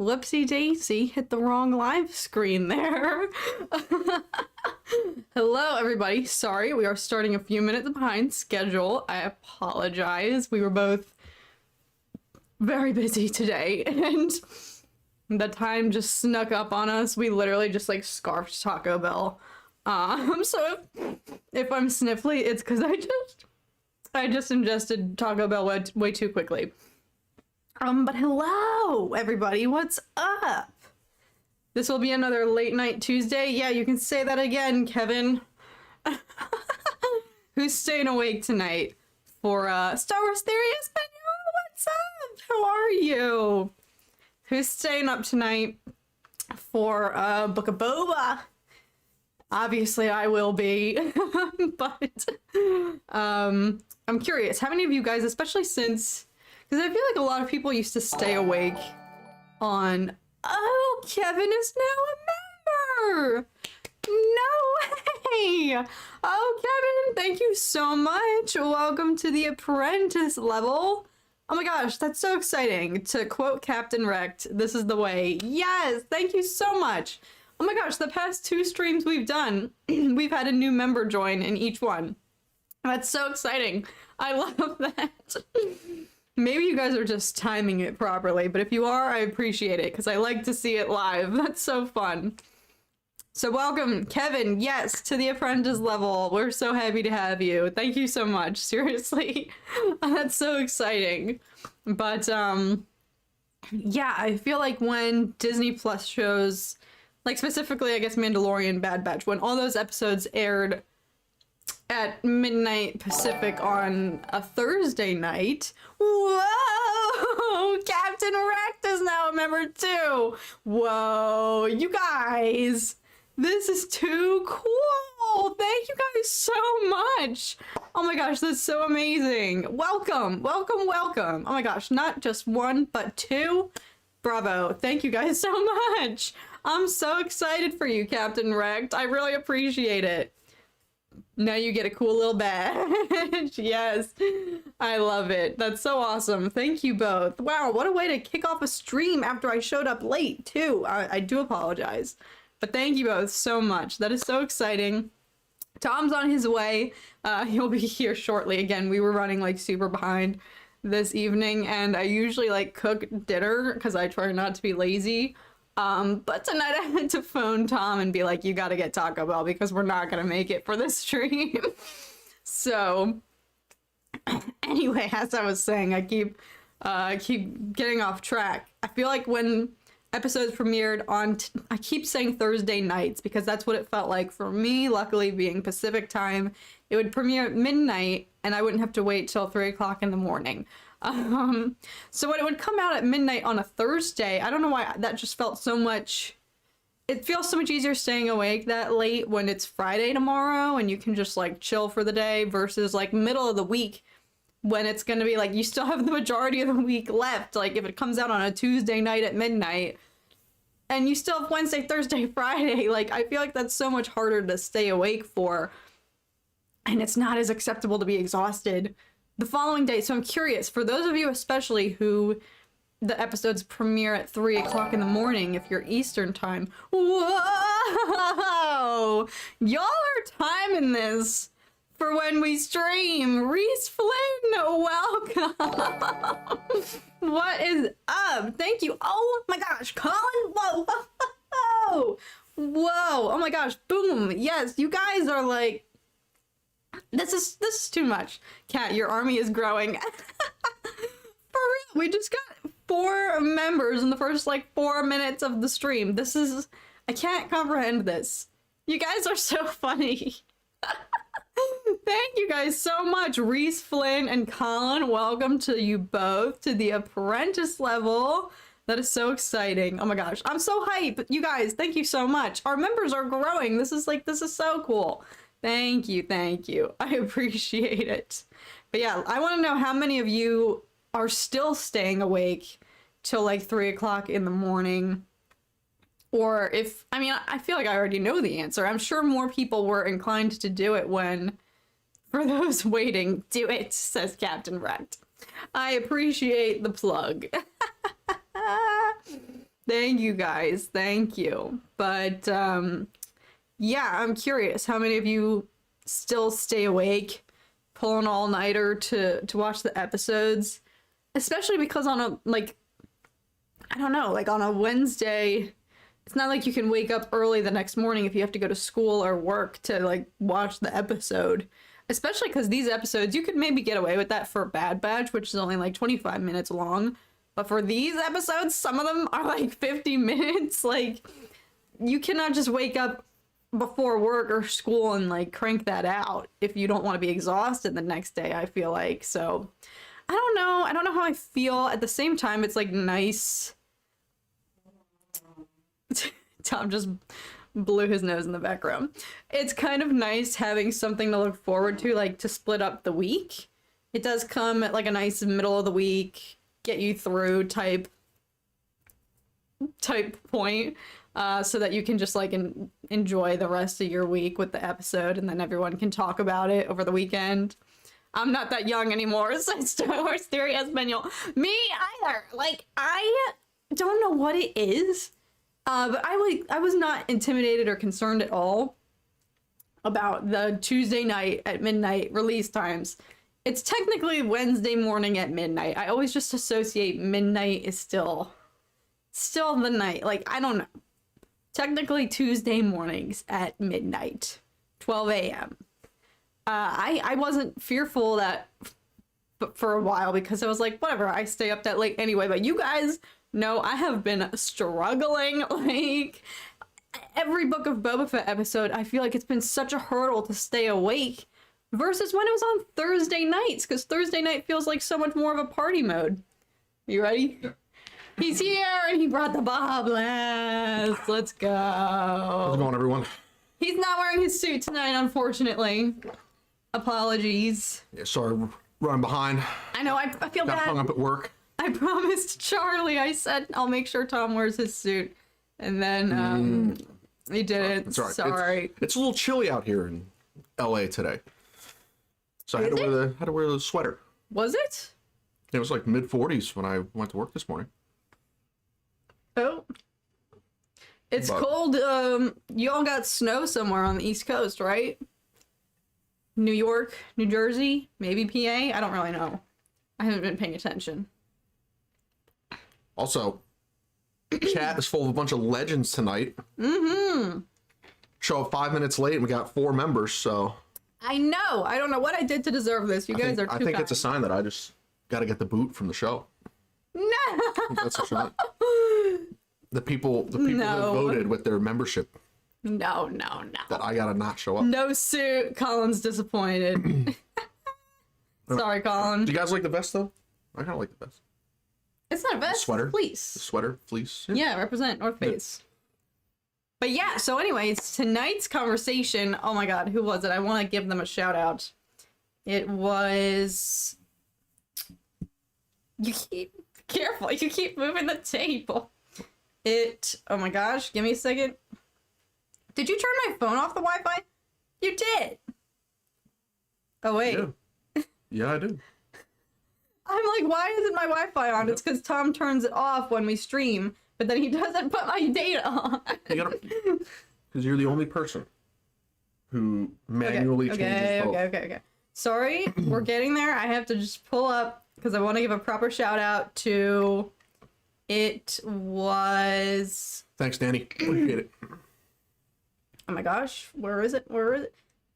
Whoopsie daisy, hit the wrong live screen there. Hello everybody, sorry we are starting a few minutes behind schedule. I apologize. We were both very busy today and the time just snuck up on us. We literally just like scarfed Taco Bell. So if I'm sniffly, it's because I just ingested Taco Bell way too quickly. But hello everybody, what's up? This will be another late night Tuesday. Yeah, you can say that again, Kevin. Who's staying awake tonight for Star Wars Theory Espanol? What's up? How are you? Who's staying up tonight for Book of Boba? Obviously I will be, but I'm curious, how many of you guys, especially since, because I feel like a lot of people used to stay awake on, oh, Kevin is now a member! No way! Oh, Kevin, thank you so much. Welcome to the apprentice level. Oh my gosh, that's so exciting. To quote Captain Wrecked, this is the way. Yes, thank you so much. Oh my gosh, the past 2 streams we've done, we've had a new member join in each one. That's so exciting. I love that. Maybe you guys are just timing it properly, but if you are, I appreciate it because I like to see it live. That's so fun. So welcome, Kevin, yes, to the apprentice level. We're so happy to have you. Thank you so much, seriously. That's so exciting. But, yeah, I feel like when Disney Plus shows, like specifically, I guess, Mandalorian, Bad Batch, when all those episodes aired at midnight Pacific on a Thursday night. Whoa! Captain Wrecked is now a member too! Whoa, you guys! This is too cool! Thank you guys so much! Oh my gosh, that's so amazing! Welcome, welcome, welcome! Oh my gosh, not just 1, but 2? Bravo, thank you guys so much! I'm so excited for you, Captain Wrecked. I really appreciate it. Now you get a cool little badge. Yes, I love it. That's so awesome. Thank you both. Wow, what a way to kick off a stream after I showed up late, too. I do apologize. But thank you both so much. That is so exciting. Tom's on his way. He'll be here shortly. Again, we were running like super behind this evening, and I usually like cook dinner because I try not to be lazy. But tonight I had to phone Tom and be like, you gotta get Taco Bell because we're not gonna make it for this stream. So, anyway, as I was saying, I keep getting off track. I feel like when episodes premiered on, I keep saying Thursday nights because that's what it felt like for me. Luckily, being Pacific time, it would premiere at midnight and I wouldn't have to wait till 3 o'clock in the morning. So when it would come out at midnight on a Thursday, I don't know why that just felt so much, it feels so much easier staying awake that late when it's Friday tomorrow and you can just like chill for the day versus like middle of the week when it's gonna be like you still have the majority of the week left. Like if it comes out on a Tuesday night at midnight and you still have Wednesday, Thursday, Friday, like I feel like that's so much harder to stay awake for and it's not as acceptable to be exhausted the following day. So I'm curious, for those of you especially who the episodes premiere at 3 o'clock in the morning, if you're Eastern time, whoa! Y'all are timing this for when we stream. Reese Flynn, welcome! What is up? Thank you. Oh my gosh, Colin, whoa, whoa, whoa, oh my gosh, boom, yes, you guys are like, this is too much. Kat, your army is growing. For real, we just got 4 members in the first like 4 minutes of the stream. This is, I can't comprehend this. You guys are so funny. Thank you guys so much. Reese, Flynn, and Colin, welcome to you both to the apprentice level. That is so exciting. Oh my gosh, I'm so hyped. You guys, thank you so much. Our members are growing. This is so cool. Thank you, thank you. I appreciate it. But yeah, I want to know how many of you are still staying awake till like 3 o'clock in the morning. Or if, I mean, I feel like I already know the answer. I'm sure more people were inclined to do it when, for those waiting, do it, says Captain Wrecked. I appreciate the plug. Thank you guys. Thank you. But yeah, I'm curious. How many of you still stay awake, pull an all-nighter to watch the episodes? Especially because on a, like, I don't know, like on a Wednesday, it's not like you can wake up early the next morning if you have to go to school or work to, like, watch the episode. Especially because these episodes, you could maybe get away with that for Bad Batch, which is only like 25 minutes long. But for these episodes, some of them are like 50 minutes. Like, you cannot just wake up before work or school and, like, crank that out if you don't want to be exhausted the next day, I feel like. So, I don't know. I don't know how I feel. At the same time, it's, like, nice. Tom just blew his nose in the background. It's kind of nice having something to look forward to, like, to split up the week. It does come at, like, a nice middle of the week, get you through type point, so that you can just, like, enjoy the rest of your week with the episode, and then everyone can talk about it over the weekend. I'm not that young anymore, so Star Wars Theory Espanol. Me either. Like, I don't know what it is. But I was not intimidated or concerned at all about the Tuesday night at midnight release times. It's technically Wednesday morning at midnight. I always just associate midnight is still the night. Like, I don't know. Technically Tuesday mornings at midnight, 12 a.m. I wasn't fearful that for a while because I was like, whatever, I stay up that late anyway. But you guys... No, I have been struggling. Like, every Book of Boba Fett episode, I feel like it's been such a hurdle to stay awake versus when it was on Thursday nights, because Thursday night feels like so much more of a party mode. You ready? Yeah. He's here, and he brought the Baja Blast. Let's go. How's it going, everyone? He's not wearing his suit tonight, unfortunately. Apologies. Yeah, sorry, running behind. I know, I feel Got bad. hung up at work. I promised Charlie, I said, I'll make sure Tom wears his suit. And then, he didn't. It's all right. Sorry. It's a little chilly out here in LA today. So I had to wear the sweater. Was it? It was like mid-40s when I went to work this morning. Oh. It's cold. You all got snow somewhere on the East Coast, right? New York, New Jersey, maybe PA? I don't really know. I haven't been paying attention. Also, chat is full of a bunch of legends tonight. Mm-hmm. Show up 5 minutes late and we got 4 members, so... I know! I don't know what I did to deserve this. You guys are too I think kind. it's a sign that I just gotta get the boot from the show. No! That's a sign. The people who voted with their membership. No. That I gotta not show up. No suit. Colin's disappointed. Sorry, Colin. Do you guys like the vest, though? I kind of like the vest. It's not a vest. Sweater. It's fleece. The sweater, fleece. Yeah, represent North Face. But yeah, so anyways, tonight's conversation, oh my god, who was it? I want to give them a shout out. It was... You keep... Careful, you keep moving the table. Oh my gosh, give me a second. Did you turn my phone off the Wi-Fi? You did. Oh wait. Yeah, I do. I'm like, why isn't my Wi-Fi on? It's because Tom turns it off when we stream, but then he doesn't put my data on. Because you're the only person who manually changes both. Okay. Sorry, we're getting there. I have to just pull up, because I want to give a proper shout out to... It was... Thanks, Danny. Appreciate it. Oh my gosh, where is it?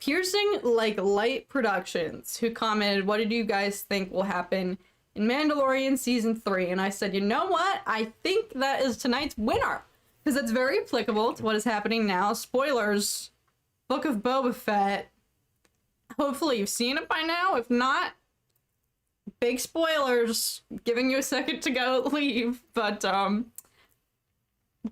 Piercing Like Light Productions, who commented, what did you guys think will happen in Mandalorian Season 3? And I said, you know what? I think that is tonight's winner. Because it's very applicable to what is happening now. Spoilers. Book of Boba Fett. Hopefully you've seen it by now. If not, big spoilers. Giving you a second to go leave. But,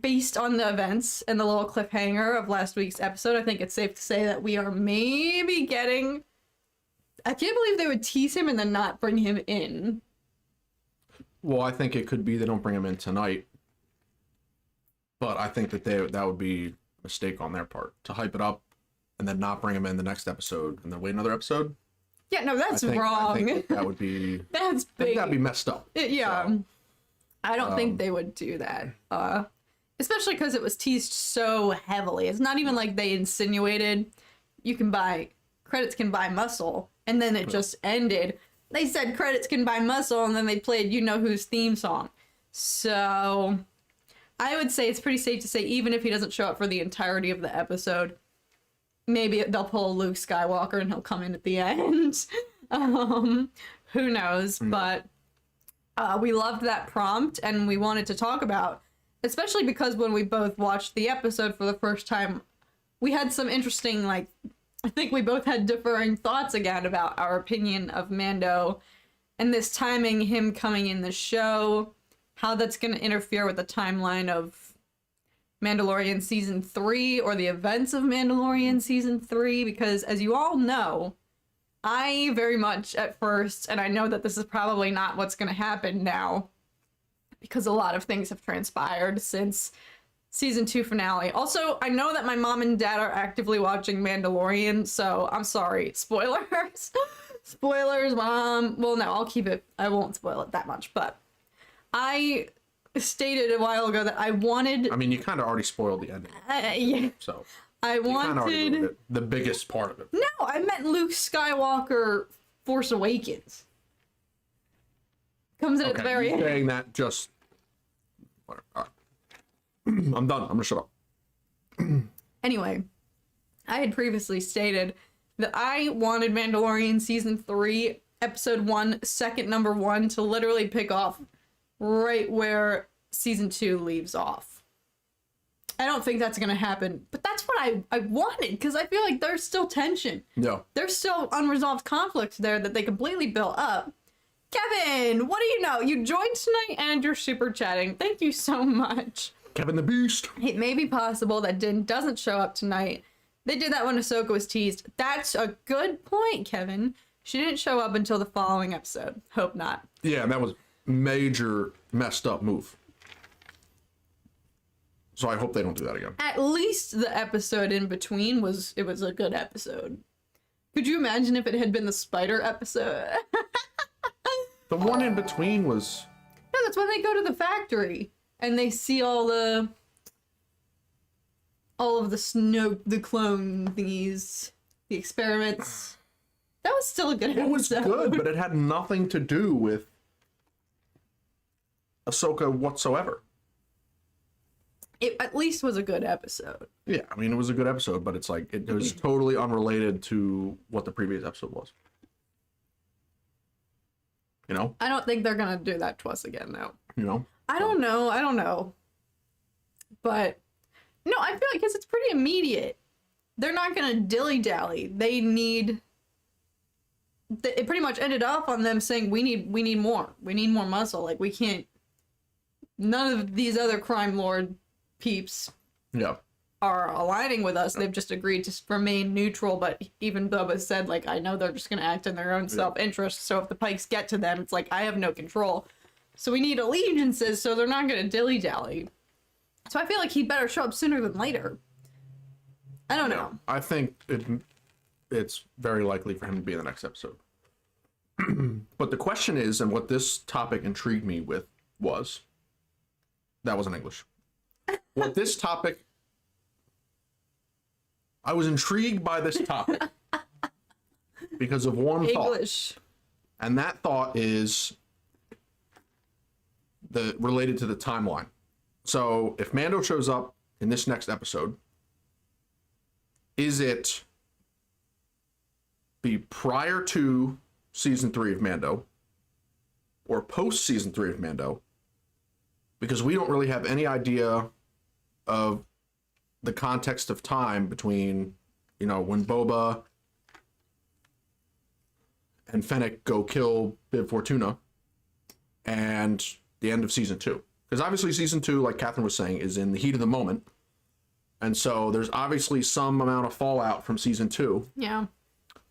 based on the events and the little cliffhanger of last week's episode, I think it's safe to say that we are maybe getting... I can't believe they would tease him and then not bring him in. Well, I think it could be they don't bring him in tonight. But I think that that would be a mistake on their part. To hype it up and then not bring him in the next episode and then wait another episode. Yeah, no, that's wrong. I think that would be... That's big. I think that'd be messed up. Yeah. So, I don't think they would do that. Especially because it was teased so heavily. It's not even like they insinuated credits can buy muscle, and then it just ended. They said credits can buy muscle, and then they played You-Know-Who's theme song. So I would say it's pretty safe to say, even if he doesn't show up for the entirety of the episode, maybe they'll pull Luke Skywalker and he'll come in at the end. Who knows? But we loved that prompt, and we wanted to talk about, especially because when we both watched the episode for the first time, we had some interesting, like, I think we both had differing thoughts again about our opinion of Mando and this timing, him coming in the show, how that's going to interfere with the timeline of Mandalorian Season 3 or the events of Mandalorian Season 3, because as you all know, I very much at first, and I know that this is probably not what's going to happen now, because a lot of things have transpired since Season 2 finale. Also, I know that my mom and dad are actively watching Mandalorian, so I'm sorry. Spoilers. Spoilers, Mom. Well, no, I'll keep it. I won't spoil it that much, but I stated a while ago that I wanted... I mean, you kind of already spoiled the ending. Yeah. So, I wanted... the biggest part of it. No, I meant Luke Skywalker Force Awakens. Comes in at the very end. Saying that just... All right. I'm done. I'm gonna shut up. Anyway, I had previously stated that I wanted Mandalorian Season 3, Episode 1, second number 1, to literally pick off right where Season 2 leaves off. I don't think that's gonna happen, but that's what I wanted, because I feel like there's still tension. Yeah. There's still unresolved conflicts there that they completely built up. Kevin, what do you know? You joined tonight and you're super chatting. Thank you so much. Kevin the Beast. It may be possible that Din doesn't show up tonight. They did that when Ahsoka was teased. That's a good point, Kevin. She didn't show up until the following episode. Hope not. Yeah, and that was major messed up move. So I hope they don't do that again. At least the episode in between was a good episode. Could you imagine if it had been the spider episode? The one in between was... No, that's when they go to the factory and they see all of the clone thingies, the experiments. That was still a good episode. It was good, but it had nothing to do with Ahsoka whatsoever. It at least was a good episode. Yeah, I mean, it was a good episode, but it's like, it was totally unrelated to what the previous episode was. You know? I don't think they're gonna do that to us again, though. You know? I don't know. But, no, I feel like, because it's pretty immediate. They're not gonna dilly-dally. They need... It pretty much ended off on them saying, we need more. We need more muscle. Like, we can't... None of these other crime lord peeps are aligning with us. They've just agreed to remain neutral, but even Boba said, like, I know they're just going to act in their own self-interest, so if the Pikes get to them, it's like, I have no control. So we need allegiances, so they're not going to dilly-dally. So I feel like he better show up sooner than later. I don't know. I think it's very likely for him to be in the next episode. But the question is, and what this topic intrigued me with was... That wasn't English. What this topic... I was intrigued by this topic because of one English. thought. And that thought is related to the timeline. So if Mando shows up in this next episode, is it be prior to season 3 of Mando or post season 3 of Mando? Because we don't really have any idea of the context of time between, you know, when Boba and Fennec go kill Bib Fortuna and the end of season 2. Because obviously season 2, like Catherine was saying, is in the heat of the moment. And so there's obviously some amount of fallout from season 2. Yeah.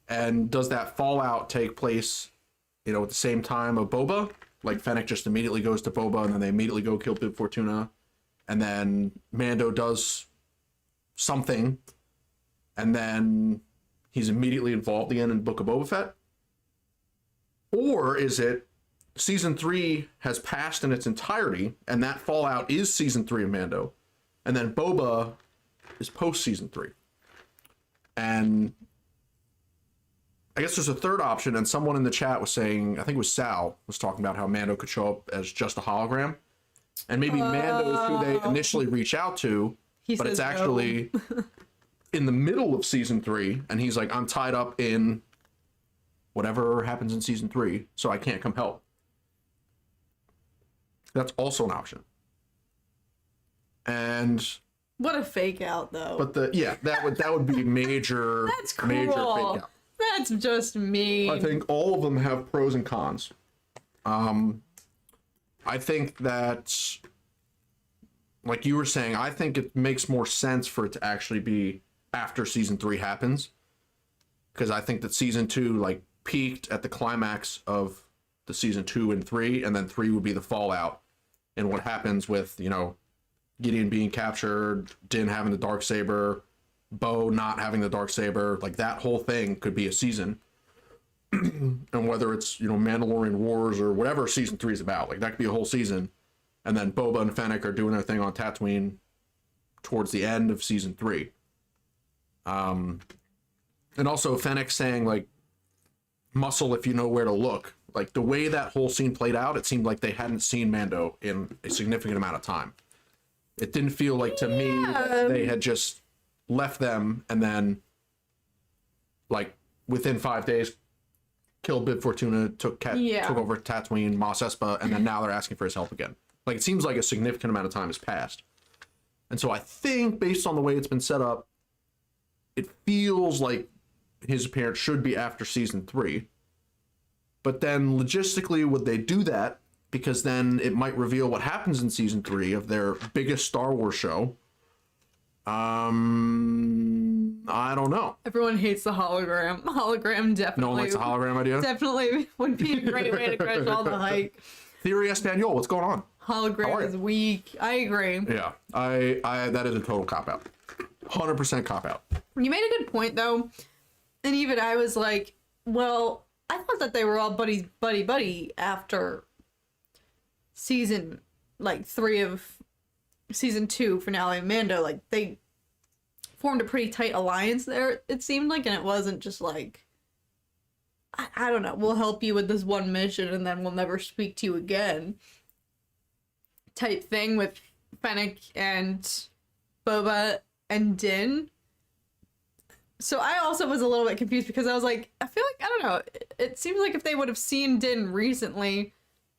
And does that fallout take place, you know, at the same time of Boba? Like Fennec just immediately goes to Boba and then they immediately go kill Bib Fortuna. And then Mando does something, and then he's immediately involved again in Book of Boba Fett? Or is it season 3 has passed in its entirety, and that fallout is season 3 of Mando, and then Boba is post season 3. And I guess there's a third option, and someone in the chat was saying, I think it was Sal, was talking about how Mando could show up as just a hologram. And maybe Mando is who they initially reach out to, but it's actually in the middle of season 3, and he's like, I'm tied up in whatever happens in season 3, so I can't come help. That's also an option. And what a fake out, though. but that would be major. That's cool. Major fake out. That's just mean. I think all of them have pros and cons. I think that, like you were saying, I think it makes more sense for it to actually be after season 3 happens, because I think that season 2 like peaked at the climax of the season 2 and 3, and then 3 would be the fallout and what happens with, you know, Gideon being captured, Din having the Darksaber, Bo not having the Darksaber. Like, that whole thing could be a season. And whether it's, you know, Mandalorian Wars or whatever season 3 is about, like, that could be a whole season. And then Boba and Fennec are doing their thing on Tatooine towards the end of season 3. And also Fennec saying, like, muscle if you know where to look. Like, the way that whole scene played out, it seemed like they hadn't seen Mando in a significant amount of time. It didn't feel like, to me, that they had just left them and then, like, within 5 days, killed Bib Fortuna, took over Tatooine, Mos Espa, and then now they're asking for his help again. Like, it seems like a significant amount of time has passed. And so I think, based on the way it's been set up, it feels like his appearance should be after season 3. But then, logistically, would they do that? Because then it might reveal what happens in season 3 of their biggest Star Wars show. I don't know. Everyone hates the hologram. Hologram definitely. No one likes the hologram idea? Definitely would be a great way to crush all the hype. Theory Espanol, what's going on? Hologram is weak. I agree. Yeah, I that is a total cop-out. 100% cop-out. You made a good point, though. And even I was like, well, I thought that they were all buddy after season, like, 3 of season 2 finale of Mando. Like, they formed a pretty tight alliance there, it seemed like, and it wasn't just like, I don't know, we'll help you with this one mission and then we'll never speak to you again type thing with Fennec and Boba and Din. So I also was a little bit confused because I was like, I feel like, I don't know, it seems like if they would have seen Din recently,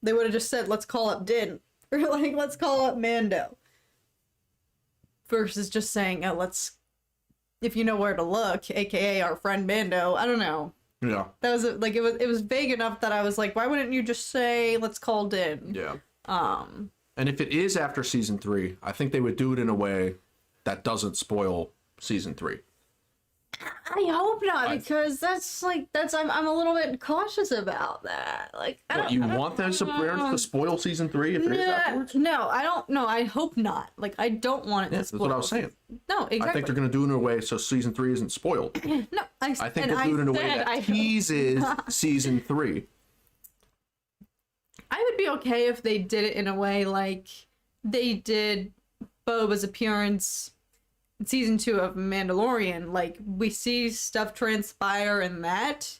they would have just said, let's call up Din. Or like, let's call up Mando. Versus just saying, oh, let's, if you know where to look, aka our friend Mando. I don't know. Yeah. That was like, it was vague enough that I was like, why wouldn't you just say, let's call Din? Yeah. And if it is after season 3, I think they would do it in a way that doesn't spoil season 3. I hope not, because that's I'm a little bit cautious about that. Like, You want them to spoil season 3 if it is afterwards? No, I don't. No, I hope not. Like, I don't want it to spoil. That's what I was saying. No, exactly. I think they're going to do it in a way so season 3 isn't spoiled. No, I think they'll do it in a way that teases season 3. I would be okay if they did it in a way like they did Boba's appearance in season 2 of Mandalorian. Like, we see stuff transpire in that,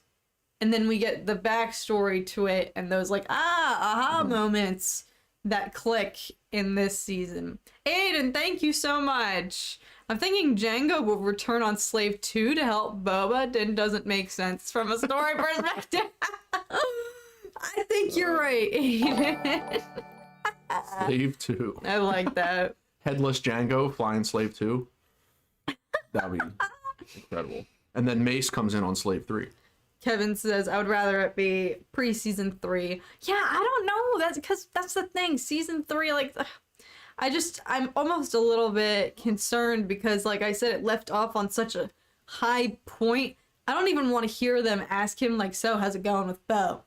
and then we get the backstory to it and those, like, aha moments that click in this season. Aiden, thank you so much. I'm thinking Jango will return on Slave 2 to help Boba. It doesn't make sense from a story perspective. I think you're right, Aiden. Slave 2. I like that. Headless Django flying Slave 2. That'd be incredible. And then Mace comes in on Slave 3. Kevin says, I would rather it be pre-season 3. Yeah, I don't know. That's because that's the thing. Season 3, like, I'm almost a little bit concerned because, like I said, it left off on such a high point. I don't even want to hear them ask him, like, so how's it going with Bo?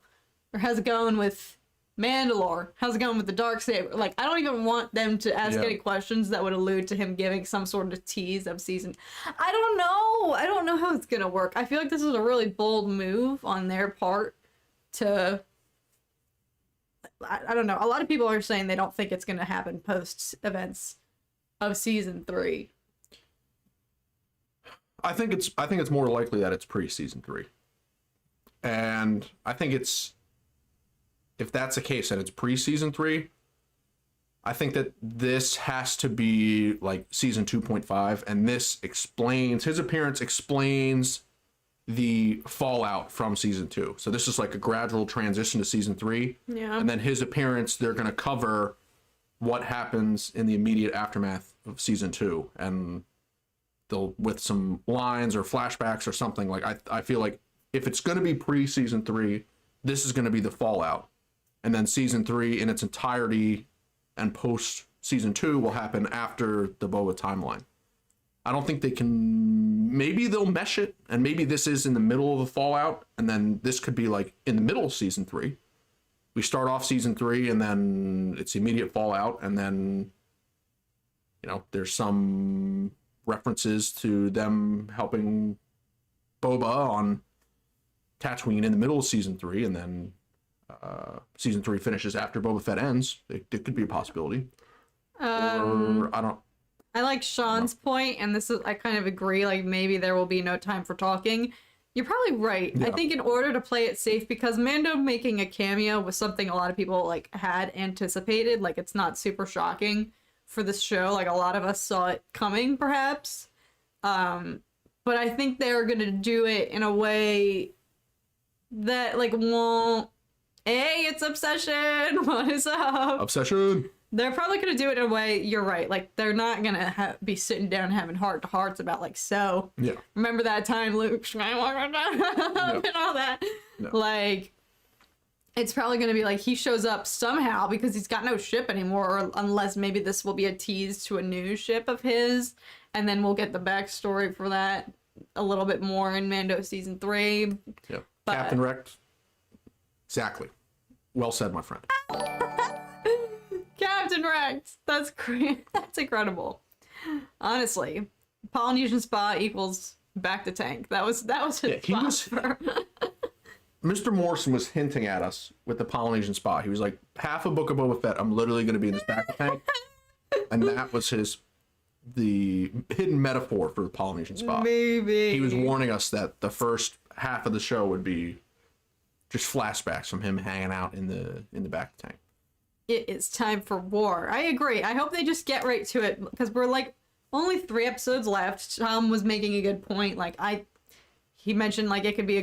Or how's it going with Mandalore? How's it going with the Darksaber? Like, I don't even want them to ask any questions that would allude to him giving some sort of tease of season. I don't know. I don't know how it's gonna work. I feel like this is a really bold move on their part to I don't know. A lot of people are saying they don't think it's going to happen post events of season 3. I think it's more likely that it's pre-season 3. And I think if that's the case and it's pre-season 3, I think that this has to be like season 2.5, and his appearance explains the fallout from season 2. So this is like a gradual transition to season 3. Yeah. And then his appearance, they're going to cover what happens in the immediate aftermath of season 2, and they'll, with some lines or flashbacks or something. Like I feel like if it's going to be pre-season 3, this is going to be the fallout, and then season 3 in its entirety and post season 2 will happen after the Boba timeline. I don't think they can. Maybe they'll mesh it, and maybe this is in the middle of the fallout, and then this could be like in the middle of season 3. We start off season 3, and then it's immediate fallout, and then, you know, there's some references to them helping Boba on Tatooine in the middle of season 3, and then season 3 finishes after Boba Fett ends. It could be a possibility. Or I like Sean's point, and I kind of agree, like maybe there will be no time for talking. You're probably right. Yeah. I think in order to play it safe, because Mando making a cameo was something a lot of people like had anticipated, like it's not super shocking for this show, like a lot of us saw it coming perhaps. But I think they're gonna do it in a way that like won't, hey, it's Obsession, what is up? Obsession! They're probably going to do it in a way, you're right, like, they're not going to be sitting down having heart-to-hearts about, like, so, yeah. Remember that time Luke Skywalker and all that? No. Like, it's probably going to be, like, he shows up somehow because he's got no ship anymore, or unless maybe this will be a tease to a new ship of his, and then we'll get the backstory for that a little bit more in Mando Season 3. Yeah. But... Captain Rex. Exactly. Well said, my friend. Captain Rex. That's great. That's incredible. Honestly, Polynesian Spa equals back to tank. That was his spot. Mr. Morrison was hinting at us with the Polynesian Spa. He was like, half a Book of Boba Fett, I'm literally going to be in this back to tank. And that was the hidden metaphor for the Polynesian Spa. Maybe. He was warning us that the first half of the show would be just flashbacks from him hanging out in the back tank. It is time for war. I agree. I hope they just get right to it, because we're like only 3 episodes left. Tom was making a good point. Like he mentioned like it could be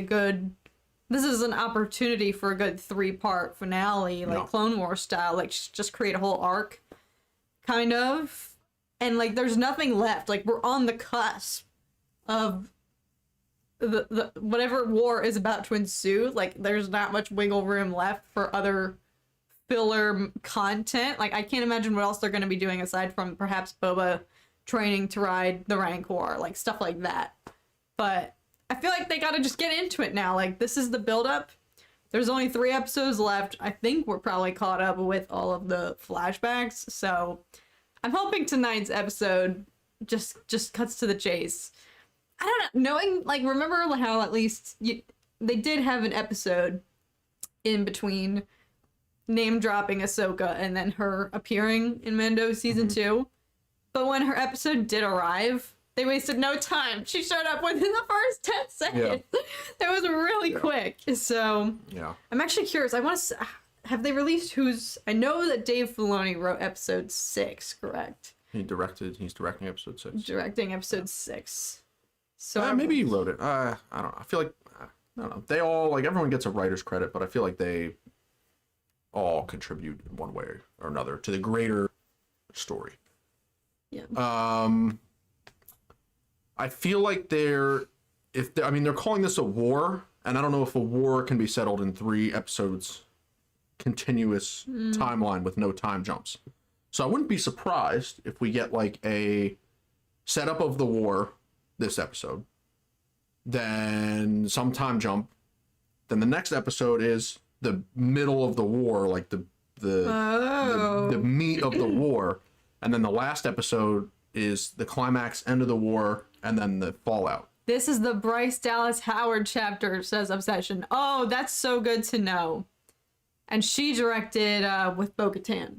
this is an opportunity for a good 3-part finale, like Clone Wars style, like just create a whole arc kind of. And like there's nothing left. Like we're on the cusp of the whatever war is about to ensue. Like there's not much wiggle room left for other filler content. Like I can't imagine what else they're going to be doing aside from perhaps Boba training to ride the Rancor, like stuff like that. But I feel like they got to just get into it now. Like this is the build-up. There's only 3 episodes left. I think we're probably caught up with all of the flashbacks, so I'm hoping tonight's episode just cuts to the chase. I don't know, knowing, like, remember how at least they did have an episode in between name dropping Ahsoka and then her appearing in Mando season 2. But when her episode did arrive, they wasted no time. She showed up within the first 10 seconds. Yeah. That was really quick. So I'm actually curious. I want to have they released I know that Dave Filoni wrote episode 6, correct? He's directing episode 6. Directing episode 6. So maybe he wrote it. I don't know. I feel like I don't know. They all, like, everyone gets a writer's credit, but I feel like they all contribute in one way or another to the greater story. Yeah. I feel like they're calling this a war, and I don't know if a war can be settled in 3 episodes continuous timeline with no time jumps. So I wouldn't be surprised if we get like a setup of the war this episode, then some time jump, then the next episode is the middle of the war, like the meat of the war, and then the last episode is the climax, end of the war, and then the fallout. This is the Bryce Dallas Howard chapter, says Obsession. Oh, that's so good to know. and she directed with Bo-Katan.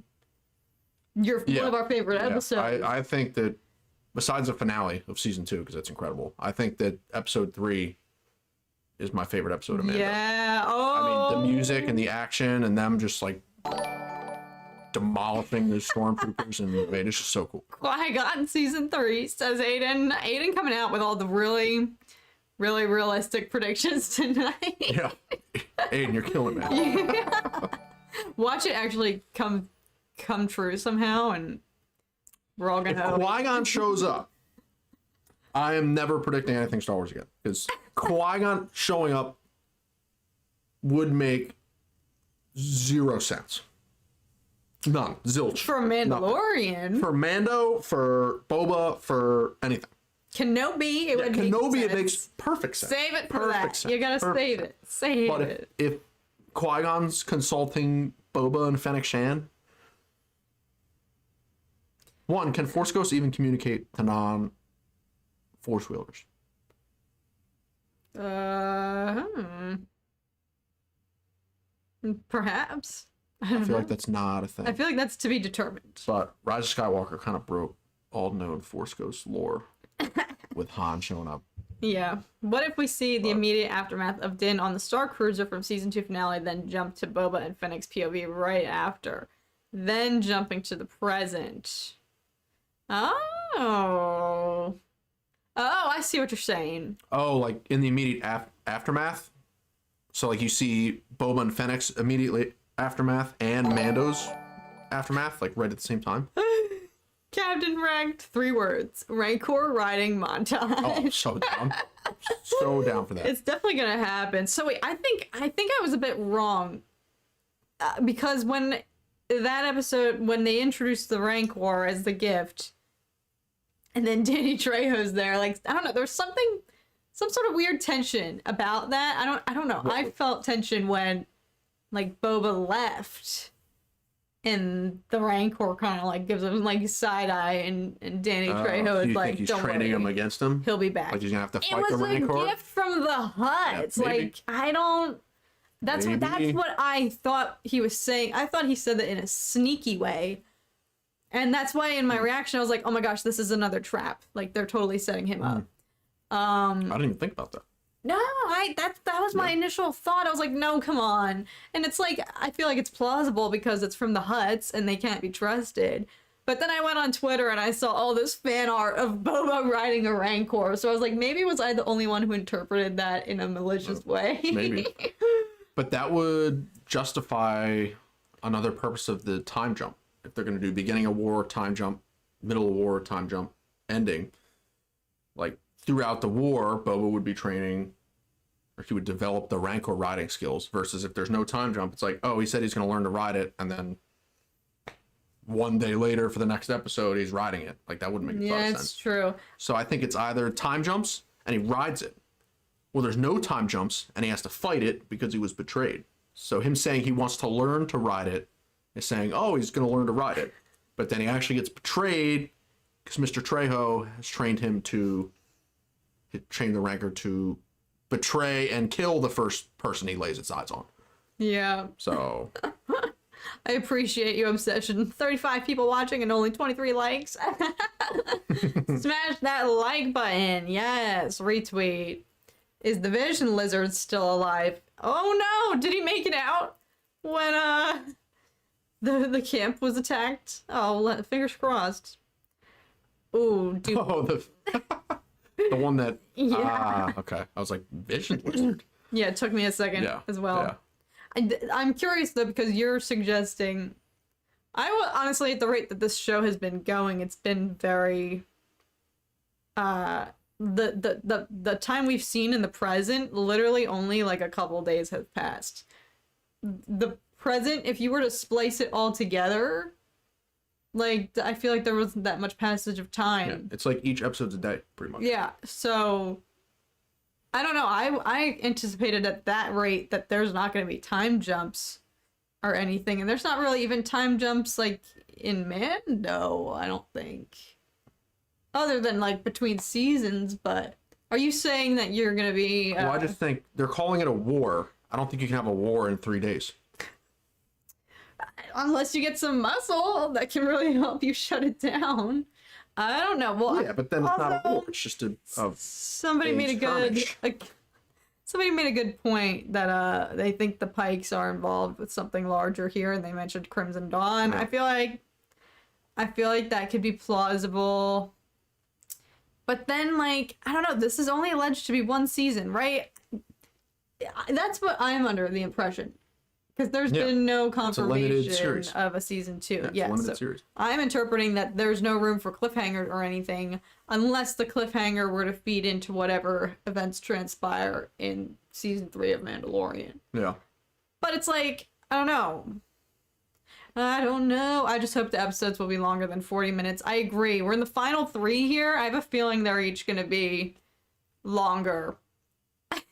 One of our favorite episodes. I think that besides the finale of season 2, because that's incredible, I think that episode 3 is my favorite episode of Mando. Yeah. I mean, the music and the action and them just like demolishing the stormtroopers and man, it's just so cool. Qui-Gon season 3 says Aden coming out with all the really realistic predictions tonight. Yeah. Aden, you're killing me. Yeah. Watch it actually come true somehow, and we're all gonna. If Qui-Gon shows up, I am never predicting anything Star Wars again, because Qui-Gon showing up would make 0 sense. None. Zilch. For Mandalorian. Nothing. For Mando, for Boba, for anything. Kenobi, it would make Kenobi, sense. It makes perfect sense. Save it for perfect that. Sense. You gotta perfect save sense. it. Save but it. If Qui-Gon's consulting Boba and Fennec Shan, one, can Force Ghosts even communicate to non-Force wielders? Perhaps. I feel like that's not a thing. I feel like that's to be determined. But Rise of Skywalker kind of broke all known Force Ghost lore with Han showing up. Yeah. What if we see the immediate aftermath of Din on the Star Cruiser from season 2 finale, then jump to Boba and Fennec's POV right after, then jumping to the present? Oh, I see what you're saying. Oh, like in the immediate aftermath? So like you see Boba and Fennec's immediately aftermath and Mando's aftermath, like right at the same time? Captain ranked 3 words. Rancor riding montage. Oh, I'm so down. So down for that. It's definitely gonna happen. So wait, I think I was a bit wrong. Because when that episode, when they introduced the Rancor as the gift, and then Danny Trejo's there, like, I don't know, there's some sort of weird tension about that. I don't know. I felt tension when, like, Boba left, and the Rancor kind of like gives him like side eye, and Danny Trejo so is you like, think he's "Don't training worry, him against him? he'll be back." Like he's gonna have to It fight the was Rancor? a gift from the Hutt. Yeah, maybe. Like, I don't. That's what I thought he was saying. I thought he said that in a sneaky way, and that's why in my reaction I was like, "Oh my gosh, this is another trap! Like they're totally setting him up." I didn't even think about that. No, that was my initial thought. I was like, no, come on. And it's like, I feel like it's plausible because it's from the Hutts and they can't be trusted. But then I went on Twitter and I saw all this fan art of Boba riding a Rancor. So I was like, maybe was I the only one who interpreted that in a malicious way? Maybe. But that would justify another purpose of the time jump. If they're going to do beginning of war, time jump, middle of war, time jump, ending. Like, throughout the war, Boba would be training, or he would develop the Rancor riding skills, versus if there's no time jump, it's like, oh, he said he's going to learn to ride it, and then one day later for the next episode, he's riding it. Like, that wouldn't make a lot of sense. It's true. So I think it's either time jumps, and he rides it, or there's no time jumps, and he has to fight it because he was betrayed. So him saying he wants to learn to ride it is saying, oh, he's going to learn to ride it. But then he actually gets betrayed because Mr. Trejo has trained him to train the Rancor to betray and kill the first person he lays its eyes on. Yeah. So I appreciate your obsession. 35 people watching and only 23 likes. Smash that like button. Yes. Retweet. Is the Vision Lizard still alive? Oh no! Did he make it out when the camp was attacked? Oh, fingers crossed. Ooh, dude. Oh, the one that Yeah. okay. I was like, Vision Lizard. Yeah, it took me a second as well. Yeah. I'm curious though, because you're suggesting, I will honestly, at the rate that this show has been going, it's been very the time we've seen in the present, literally only like a couple days have passed. The present, if you were to splice it all together, like, I feel like there wasn't that much passage of time. Yeah, it's like each episode's a day, pretty much. Yeah, so I don't know. I anticipated at that rate that there's not going to be time jumps or anything, and there's not really even time jumps like in Mando, I don't think. Other than like between seasons, but are you saying that you're going to be... Well, I just think they're calling it a war. I don't think you can have a war in 3 days. unless you get some muscle that can really help you shut it down. I don't know. Well, Yeah, but then it's not a war. It's just somebody made a good point that they think the Pikes are involved with something larger here, and they mentioned Crimson Dawn. Yeah. I feel like that could be plausible. But then, like, I don't know, this is only alleged to be one season, right? That's what I'm under the impression. Because there's been no confirmation of a season 2. Yeah, it's a limited series. I'm interpreting that there's no room for cliffhanger or anything unless the cliffhanger were to feed into whatever events transpire in season 3 of Mandalorian. Yeah. But it's like, I don't know. I just hope the episodes will be longer than 40 minutes. I agree. We're in the final 3 here. I have a feeling they're each going to be longer.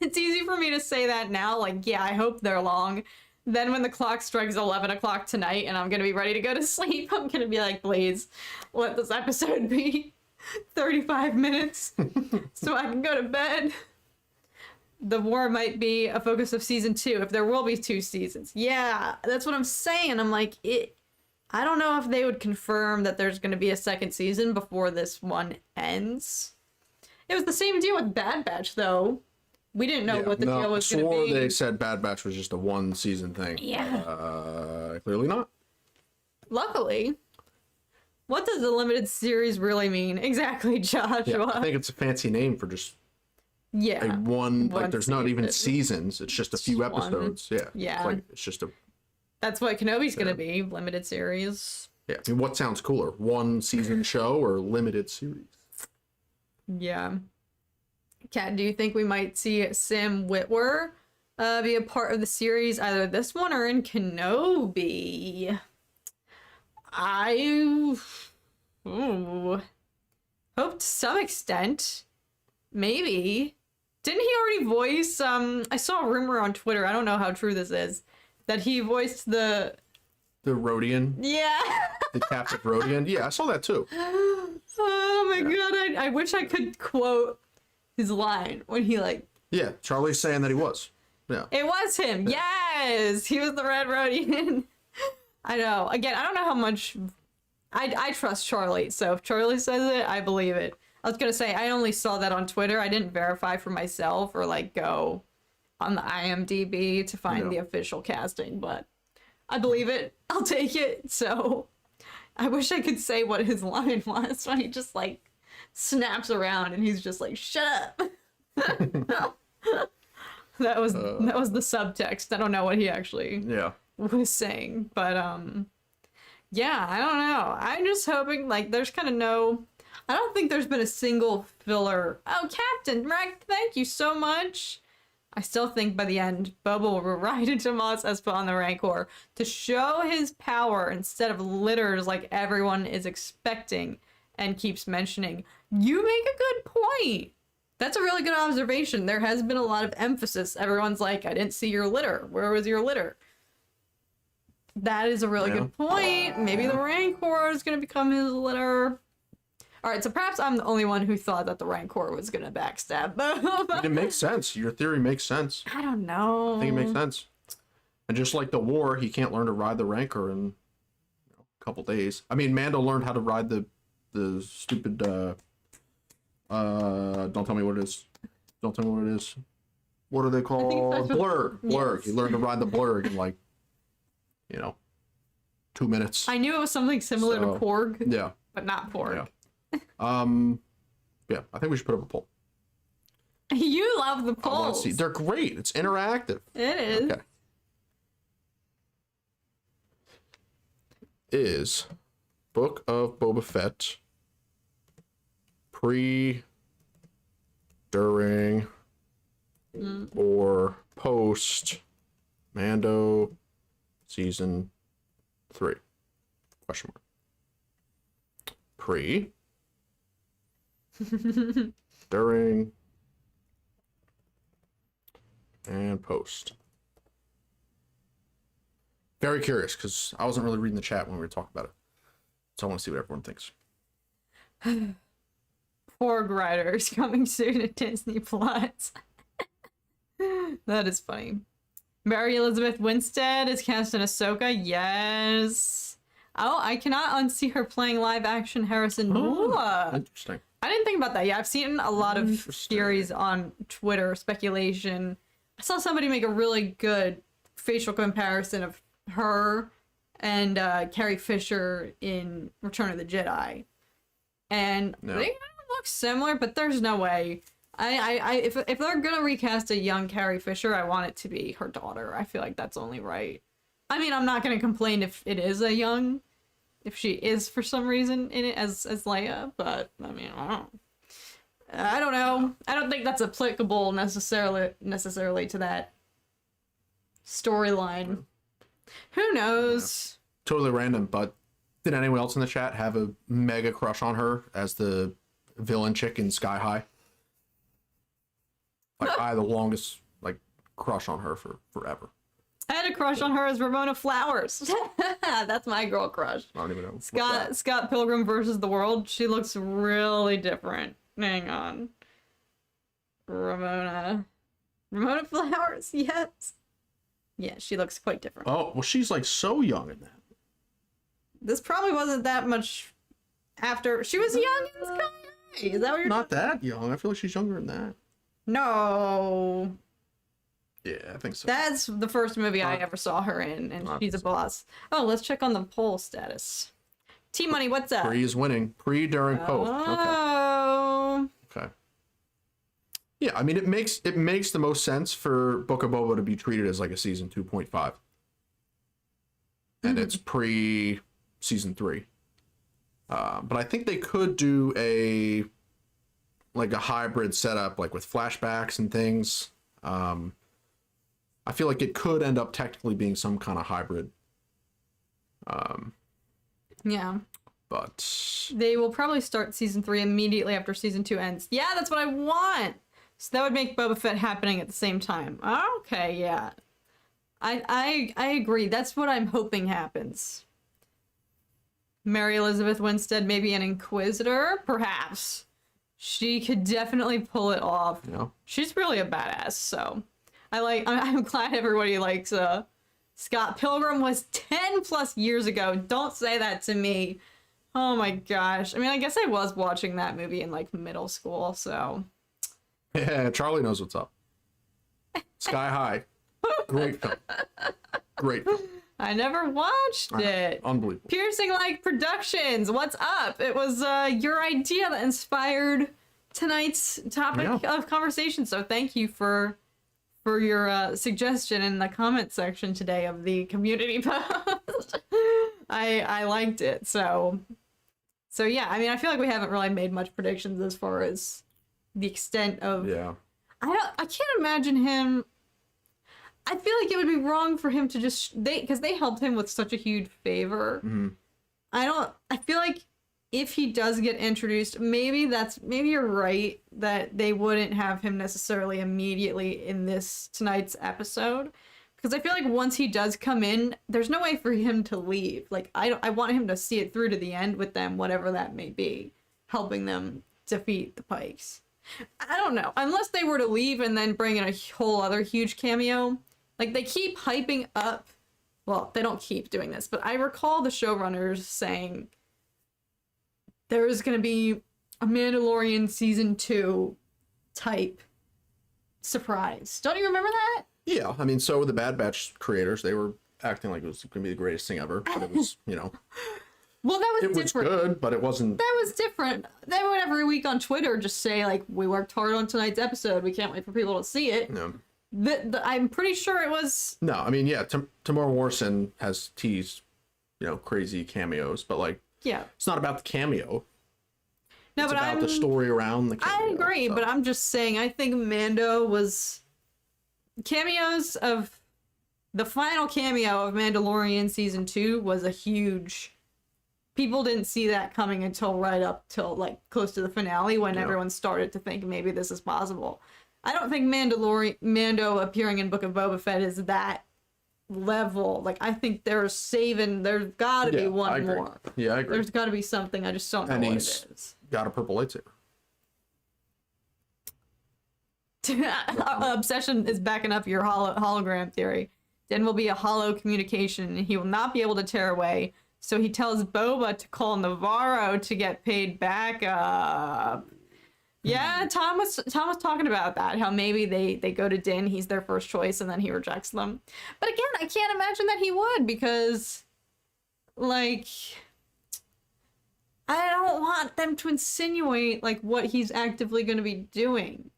It's easy for me to say that now. Like, yeah, I hope they're long. Then when the clock strikes 11 o'clock tonight and I'm going to be ready to go to sleep, I'm going to be like, please, let this episode be 35 minutes so I can go to bed. The war might be a focus of season 2, if there will be 2 seasons. Yeah, that's what I'm saying. I'm like, I don't know if they would confirm that there's going to be a second season before this one ends. It was the same deal with Bad Batch, though. We didn't know what the deal was going to be. They said Bad Batch was just a 1 season thing. Yeah. Clearly not. Luckily. What does the limited series really mean? Exactly, Joshua. Yeah, I think it's a fancy name for just a one like there's not even seasons. It's just a few episodes. Yeah. Yeah. It's just a... That's what Kenobi's going to be. Limited series. Yeah. I mean, what sounds cooler? 1 season show or limited series? Yeah. Kat, do you think we might see Sam Witwer be a part of the series, either this one or in Kenobi? I hope to some extent. Maybe. Didn't he already voice, I saw a rumor on Twitter, I don't know how true this is, that he voiced the Rodian? Yeah. The captive Rodian? Yeah, I saw that too. Oh my god, I wish I could quote his line when he Yeah, Charlie's saying that he was. Yeah. It was him. Yeah. Yes, he was the Red Rodian. I know. Again, I don't know how much I trust Charlie. So if Charlie says it, I believe it. I was gonna say I only saw that on Twitter. I didn't verify for myself or go on the IMDb to find the official casting, but I believe it. I'll take it. So I wish I could say what his line was when he just snaps around and he's just like, "Shut up." That was the subtext. I don't know what he actually was saying, but yeah, I don't know. I'm just hoping there's kind of no. I don't think there's been a single filler. Oh, Captain Rex, thank you so much. I still think by the end, Boba will ride into Mos Espa on the Rancor to show his power instead of litters like everyone is expecting and keeps mentioning. You make a good point. That's a really good observation. There has been a lot of emphasis. Everyone's like, I didn't see your litter. Where was your litter? That is a really good point. Maybe the Rancor is going to become his litter. All right, so perhaps I'm the only one who thought that the Rancor was going to backstab Boba. It makes sense. Your theory makes sense. I don't know. I think it makes sense. And just like the war, he can't learn to ride the Rancor in a couple days. I mean, Mando learned how to ride the stupid... don't tell me what it is. Don't tell me what it is. What are they called? Blurg. Blurg. Yes. He learned to ride the Blurg in 2 minutes. I knew it was something similar to Porg. Yeah. But not Porg. Yeah. Yeah, I think we should put up a poll. You love the I want polls. to see. They're great. It's interactive. It is. Okay. Is Book of Boba Fett pre, during, or post Mando season 3? Question mark. Pre, during, and post. Very curious because I wasn't really reading the chat when we were talking about it, so I want to see what everyone thinks. Porg Riders coming soon to Disney Plus. That is funny. Mary Elizabeth Winstead is cast in Ahsoka. Yes. Oh, I cannot unsee her playing live action Harrison Nula. Interesting. I didn't think about that. Yeah, I've seen a lot of theories on Twitter, speculation. I saw somebody make a really good facial comparison of her and Carrie Fisher in Return of the Jedi. And they kind of look similar, but there's no way. If they're gonna recast a young Carrie Fisher, I want it to be her daughter. I feel like that's only right. I mean, I'm not gonna complain if it is if she is for some reason in it as Leia, but I mean, I don't know. I don't think that's applicable necessarily to that storyline. Who knows? Yeah. Totally random, but did anyone else in the chat have a mega crush on her as the villain chick in Sky High? Like, I had the longest crush on her for forever. I had a crush on her as Ramona Flowers. That's my girl crush. I don't even know. Scott Pilgrim versus the World. She looks really different. Hang on. Ramona Flowers, yes. Yeah, she looks quite different. Oh, well, she's so young in that. This probably wasn't that much after. She was young in Sky High. Is that what you're Not that young. I feel like she's younger than that. No. Yeah, I think so. That's the first movie I ever saw her in, and she's a boss. Oh, let's check on the poll status. TMoney, what's up? Pre is winning. Pre, during, post. Oh. Okay. Yeah, I mean, it makes the most sense for Book of Boba to be treated as a season 2.5. And it's pre season 3. But I think they could do a hybrid setup, with flashbacks and things. I feel like it could end up technically being some kind of hybrid. Yeah. But they will probably start season 3 immediately after season 2 ends. Yeah, that's what I want. So that would make Boba Fett happening at the same time. Okay, yeah. I agree. That's what I'm hoping happens. Mary Elizabeth Winstead, maybe an Inquisitor, perhaps. She could definitely pull it off. Yeah. She's really a badass, so I'm glad everybody likes Scott Pilgrim was 10 plus years ago. Don't say that to me. Oh my gosh. I mean, I guess I was watching that movie in middle school, so. Yeah, Charlie knows what's up. Sky High. Great film. Great film. I never watched it. Unbelievable. Piercing Like Productions, what's up? It was your idea that inspired tonight's topic of conversation, so thank you for your suggestion in the comment section today of the community post. I liked it, so yeah, I mean, I feel like we haven't really made much predictions as far as the extent of... Yeah. I can't imagine him... I feel like it would be wrong for him to just... Because they helped him with such a huge favor. Mm-hmm. I feel like if he does get introduced, maybe you're right that they wouldn't have him necessarily immediately in tonight's episode. Because I feel like once he does come in, there's no way for him to leave. I want him to see it through to the end with them, whatever that may be, helping them defeat the Pikes. I don't know. Unless they were to leave and then bring in a whole other huge cameo. They keep hyping up. Well, they don't keep doing this, but I recall the showrunners saying there is going to be a Mandalorian season 2 type surprise. Don't you remember that? Yeah, I mean, so were the Bad Batch creators. They were acting like it was going to be the greatest thing ever, but it was, Well, that was different. It was good, but it wasn't... That was different. They would every week on Twitter just say, we worked hard on tonight's episode. We can't wait for people to see it. No. I'm pretty sure it was... No, I mean, yeah, Tamora Morrison has teased, crazy cameos, but, yeah, it's not about the cameo. No, it's but about the story around the cameo. I agree, so. But I'm just saying, I think Mando was... Cameos of... The final cameo of Mandalorian Season 2 was a huge... People didn't see that coming until right up till, close to the finale when everyone started to think maybe this is possible. I don't think Mando appearing in Book of Boba Fett is that level. I think there's gotta be one more. Yeah, I agree. There's gotta be something. I just don't know what it is. Got a purple lightsaber. Obsession is backing up your hologram theory. Din will be a hollow communication, and he will not be able to tear away. So he tells Boba to call Navarro to get paid back up. Yeah, Tom was talking about that, how maybe they go to Din, he's their first choice, and then he rejects them. But again, I can't imagine that he would, because, like, I don't want them to insinuate, like, what he's actively going to be doing.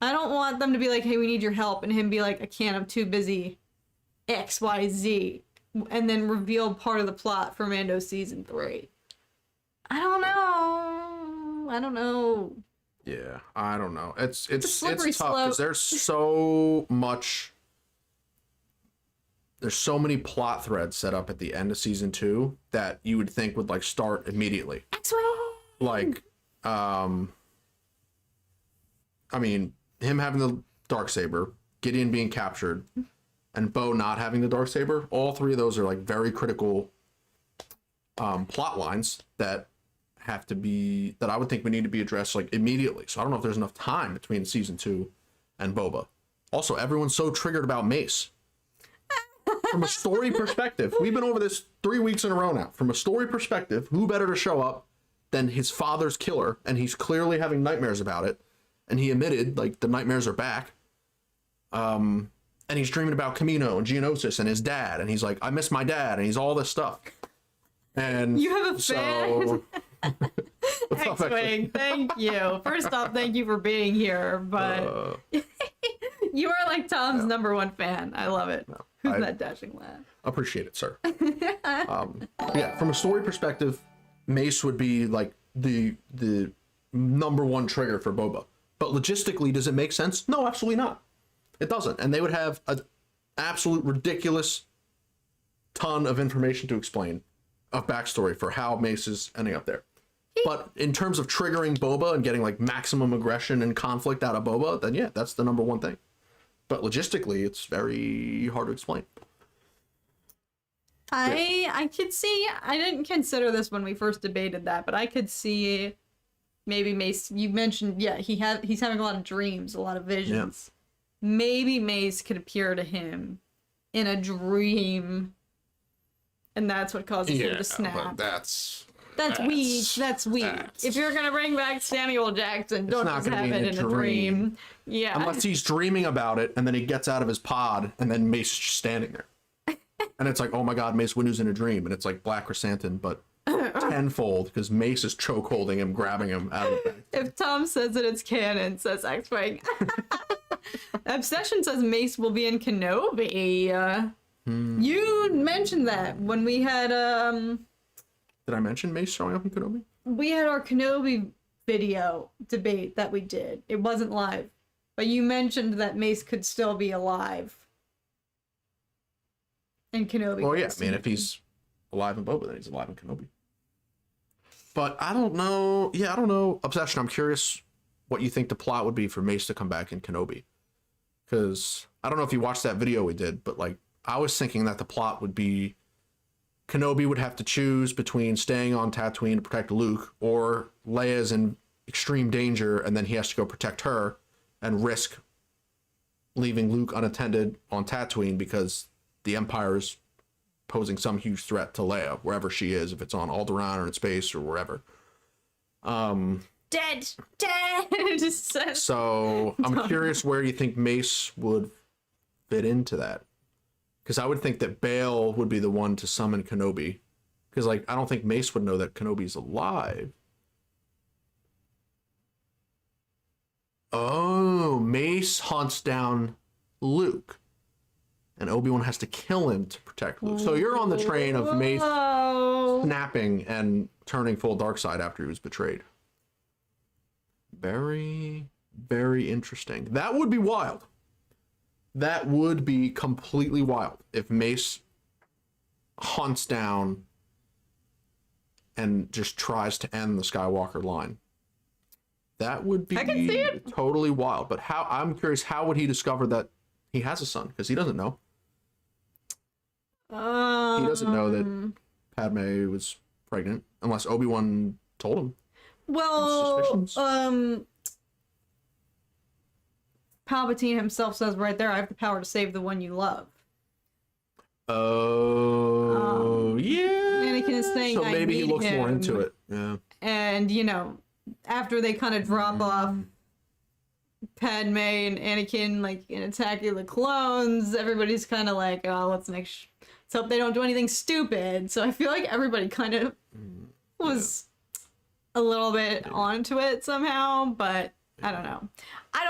I don't want them to be like, hey, we need your help, and him be like, I can't, I'm too busy, XYZ, and then reveal part of the plot for Mando Season 3. I don't know. Yeah, I don't know. It's tough slippery because there's so many plot threads set up at the end of season 2 that you would think would like start immediately. Like, I mean, him having the Darksaber, Gideon being captured, and Bo not having the Darksaber. All three of those are like very critical plot lines that have to be, that I would think would need to be addressed like immediately. So I don't know if there's enough time between season 2 and Boba. Also, everyone's so triggered about Mace. From a story perspective, we've been over this 3 weeks in a row now. From a story perspective, who better to show up than his father's killer? And he's clearly having nightmares about it. And he admitted, like, the nightmares are back. And he's dreaming about Camino and Geonosis and his dad. And he's like, I miss my dad. And he's all this stuff. And you have a fan? X-Wing, thank you. First off, thank you for being here, but you are like Tom's number one fan. I love it. Who's that dashing lad? Appreciate it, sir. Yeah, from a story perspective, Mace would be like the number one trigger for Boba. But logistically, does it make sense? No, absolutely not. It doesn't. And they would have an absolute ridiculous ton of information to explain of backstory for how Mace is ending up there. But in terms of triggering Boba and getting like maximum aggression and conflict out of Boba, then yeah, that's the number one thing. But logistically, it's very hard to explain. I could see, I didn't consider this when we first debated that, but I could see maybe Mace, you mentioned, yeah, he's having a lot of dreams, a lot of visions. Yeah. Maybe Mace could appear to him in a dream, and that's what causes him to snap. That's weak. That's weak. If you're gonna bring back Samuel Jackson, don't just have it in a dream. Yeah. Unless he's dreaming about it, and then he gets out of his pod, and then Mace is just standing there. And it's like, oh my god, Mace Windu's in a dream, and it's like Black Chrysanthemum, but tenfold, because Mace is chokeholding him, grabbing him out of the bag. If Tom says that it's canon, says X-Wing. Obsession says Mace will be in Kenobi. You mentioned that when we had Did I mention Mace showing up in Kenobi? We had our Kenobi video debate that we did. It wasn't live, but you mentioned that Mace could still be alive in Kenobi. Well, yeah, I mean, if he's alive in Boba, then he's alive in Kenobi. But I don't know. Yeah, I don't know. Obsession, I'm curious what you think the plot would be for Mace to come back in Kenobi. Because I don't know if you watched that video we did, but like, I was thinking that the plot would be Kenobi would have to choose between staying on Tatooine to protect Luke, or Leia's in extreme danger and then he has to go protect her and risk leaving Luke unattended on Tatooine because the Empire is posing some huge threat to Leia, wherever she is, if it's on Alderaan or in space or wherever. Dead. So I'm curious where you think Mace would fit into that. Because I would think that Bail would be the one to summon Kenobi. Because, like, I don't think Mace would know that Kenobi's alive. Oh, Mace hunts down Luke. And Obi-Wan has to kill him to protect Luke. So you're on the train of Mace snapping and turning full dark side after he was betrayed. Very, very interesting. That would be wild. That would be completely wild if Mace hunts down and just tries to end the Skywalker line. That would be totally wild. But how? I'm curious, how would he discover that he has a son? Because he doesn't know. He doesn't know that Padme was pregnant unless Obi-Wan told him. Well, Palpatine himself says right there, I have the power to save the one you love. Oh, yeah. Anakin is saying, so maybe he looks more into it. Yeah. And, you know, after they kind of drop off Padme and Anakin, like, in attacking the clones, everybody's kind of like, oh, let's hope they don't do anything stupid. So I feel like everybody kind of was a little bit onto it somehow, but I don't know. I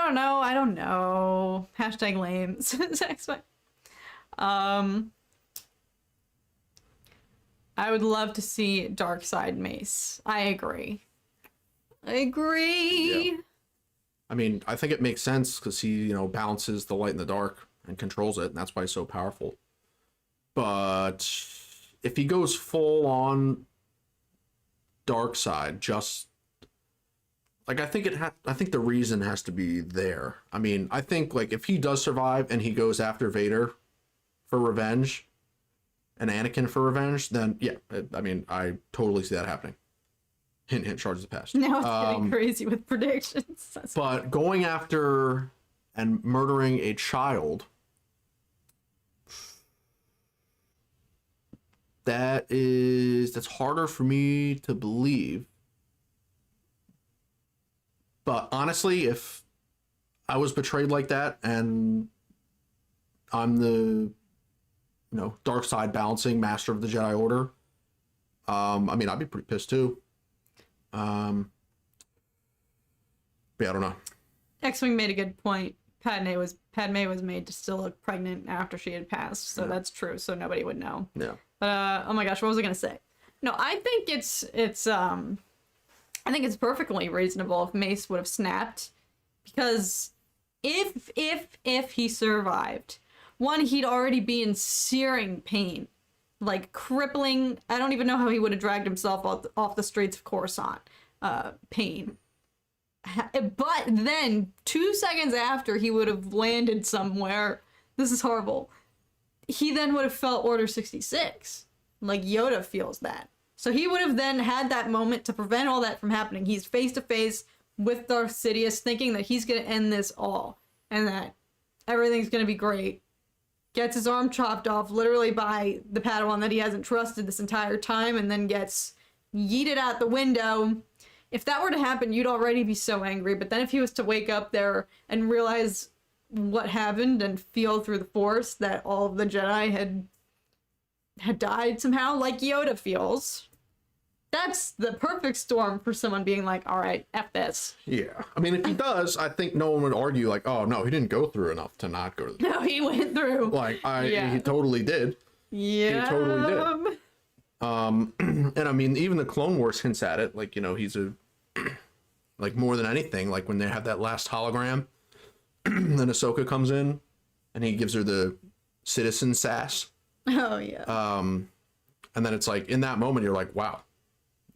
don't know. Hashtag lame. I would love to see Dark Side Mace. I agree. Yeah. I mean, I think it makes sense because he, you know, balances the light and the dark and controls it, and that's why he's so powerful. But if he goes full on dark side, just like I think the reason has to be there. I mean, I think like if he does survive and he goes after Vader for revenge and Anakin for revenge, then yeah, I mean, I totally see that happening. Hint, hint, charge the past. Now it's getting crazy with predictions. But going after and murdering a child, that's harder for me to believe. But honestly, if I was betrayed like that and I'm the, you know, dark side balancing master of the Jedi Order, I mean, I'd be pretty pissed too. But yeah, I don't know. X-Wing made a good point. Padme was made to still look pregnant after she had passed, so that's true. So nobody would know. Yeah. But oh my gosh, what was I gonna say? No, I think it's perfectly reasonable if Mace would have snapped, because if he survived, one, he'd already be in searing pain, like crippling. I don't even know how he would have dragged himself off the streets of Coruscant. Pain. But then 2 seconds after he would have landed somewhere, this is horrible, he then would have felt Order 66. Like Yoda feels that. So he would have then had that moment to prevent all that from happening. He's face to face with Darth Sidious, thinking that he's going to end this all and that everything's going to be great. Gets his arm chopped off literally by the Padawan that he hasn't trusted this entire time, and then gets yeeted out the window. If that were to happen, you'd already be so angry. But then if he was to wake up there and realize what happened and feel through the Force that all of the Jedi had died somehow, like Yoda feels, that's the perfect storm for someone being like, all right, F this. Yeah. I mean, if he does, I think no one would argue like, oh, no, he didn't go through enough to not go to the... No, he went through. Like, he totally did. Yeah. He totally did. And I mean, even the Clone Wars hints at it. Like, you know, he's a... like, more than anything, like when they have that last hologram, then Ahsoka comes in and he gives her the citizen sass. Oh, yeah. And then it's like, in that moment, you're like, wow.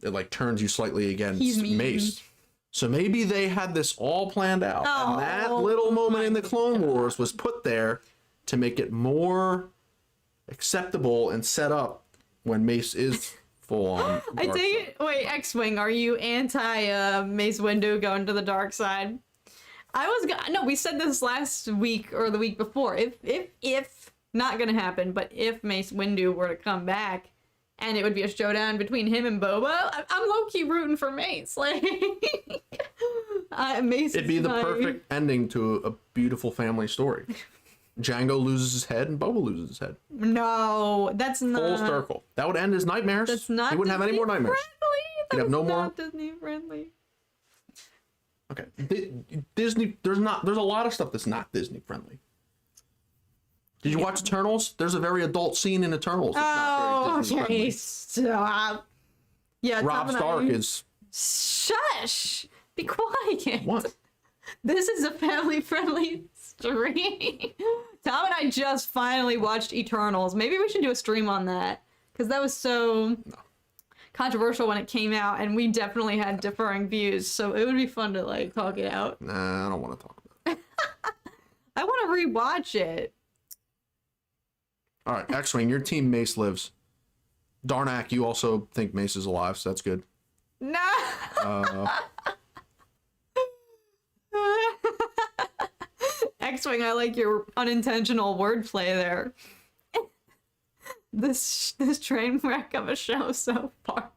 It like turns you slightly against Mace. So maybe they had this all planned out. Oh, and that little moment in the Clone Wars was put there to make it more acceptable and set up when Mace is full on. I take it. Wait, X-Wing, are you anti Mace Windu going to the dark side? No, we said this last week or the week before. If not gonna happen, but if Mace Windu were to come back, and it would be a showdown between him and Boba, I'm low-key rooting for Mace. Like, Mace. It'd be the perfect ending to a beautiful family story. Django loses his head and Boba loses his head. No, that's not... Full circle. That would end his nightmares. That's not He wouldn't have any more nightmares. He'd have no more. Disney friendly. Okay. Disney, there's a lot of stuff that's not Disney friendly. Did you watch Eternals? There's a very adult scene in Eternals. Oh, okay, stop. Yeah, Robb Stark is... Shush! Be quiet. What? This is a family-friendly stream. Tom and I just finally watched Eternals. Maybe we should do a stream on that, because that was so controversial when it came out, and we definitely had differing views, so it would be fun to, like, talk it out. Nah, I don't want to talk about it. I want to rewatch it. All right, X-Wing, your team Mace lives. Darnak, you also think Mace is alive, so that's good. No. X-Wing, I like your unintentional wordplay there. This train wreck of a show so far.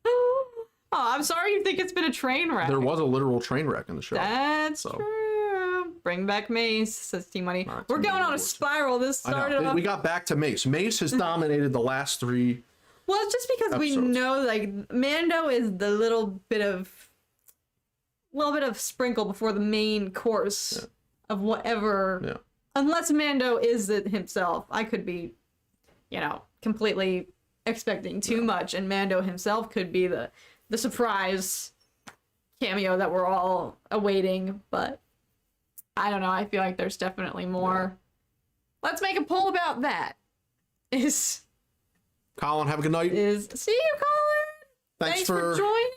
Oh, I'm sorry you think it's been a train wreck. There was a literal train wreck in the show. That's true. Bring back Mace, says TMoney. Right, We're going on a spiral. This started off... We got back to Mace. Mace has dominated the last 3 Well, it's just because we episodes. know, like, Mando is the little bit of sprinkle before the main course of whatever. Yeah. Unless Mando is it himself. I could be, completely expecting too much, and Mando himself could be the surprise cameo that we're all awaiting, but I don't know. I feel like there's definitely more. Yeah. Let's make a poll about that. Colin, have a good night. See you, Colin. Thanks for joining.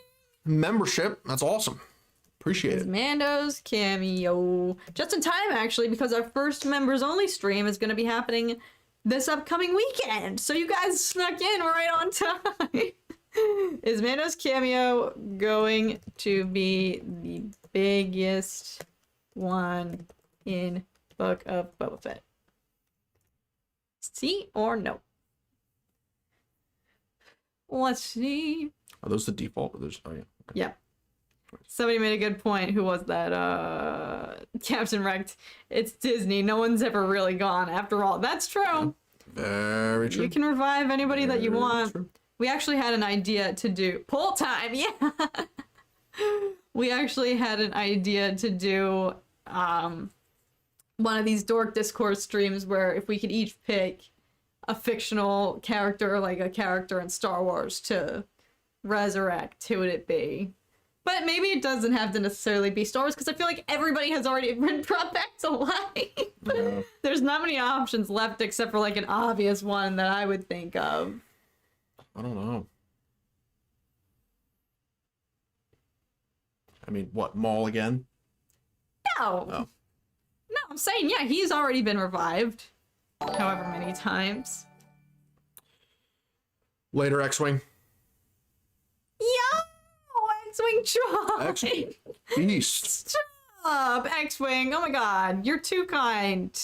Membership. That's awesome. Appreciate it. Mando's cameo. Just in time, actually, because our first members only stream is going to be happening this upcoming weekend. So you guys snuck in right on time. Is Mando's cameo going to be the biggest one in Book of Boba Fett? See or no? Let's see. Are those the default? Oh, yeah. Okay. Yeah. Somebody made a good point. Who was that? Captain Wrecked. It's Disney. No one's ever really gone after all. That's true. Yeah. Very true. You can revive anybody that you want. True. We actually had an idea to do poll time. Yeah. We actually had an idea to do one of these Dork Discourse streams where if we could each pick a fictional character, like a character in Star Wars, to resurrect, who would it be? But maybe it doesn't have to necessarily be Star Wars, because I feel like everybody has already been brought back to life. Yeah. There's not many options left except for like an obvious one that I would think of. I don't know. I mean, what, Maul again? No. Oh. No, I'm saying, yeah, he's already been revived. However many times. Later, X-Wing. Yo! X-Wing Chop! X-Wing. Beast. Stop, X-Wing. Oh my god, you're too kind.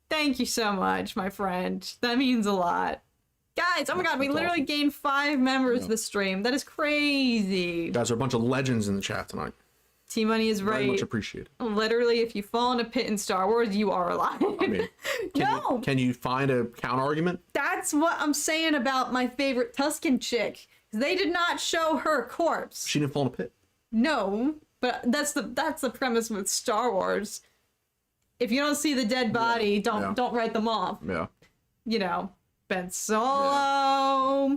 Thank you so much, my friend. That means a lot. Guys, oh my god, we literally gained 5 members this stream. That is crazy. You guys are a bunch of legends in the chat tonight. TMoney is right. Very much appreciated. Literally, if you fall in a pit in Star Wars, you are alive. I mean, can you find a counter argument? That's what I'm saying about my favorite Tusken chick. They did not show her corpse. She didn't fall in a pit. No, but that's the premise with Star Wars. If you don't see the dead body, don't write them off. Yeah. You know, Ben Solo. Yeah.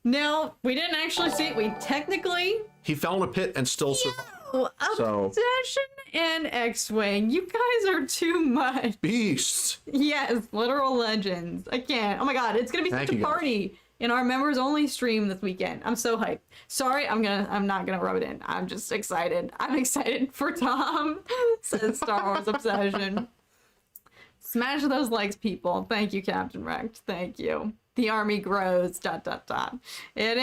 No, we didn't actually see it. We technically. He fell in a pit and still survived. Obsession and X-Wing. You guys are too much. Beasts. Yes, literal legends. I can't. Oh my god, it's gonna be such a party in our members only stream this weekend. I'm so hyped. Sorry, I'm not gonna rub it in. I'm just excited. I'm excited for Tom, says Star Wars Obsession. Smash those likes, people. Thank you, Captain Wrecked. Thank you. The army grows. ... It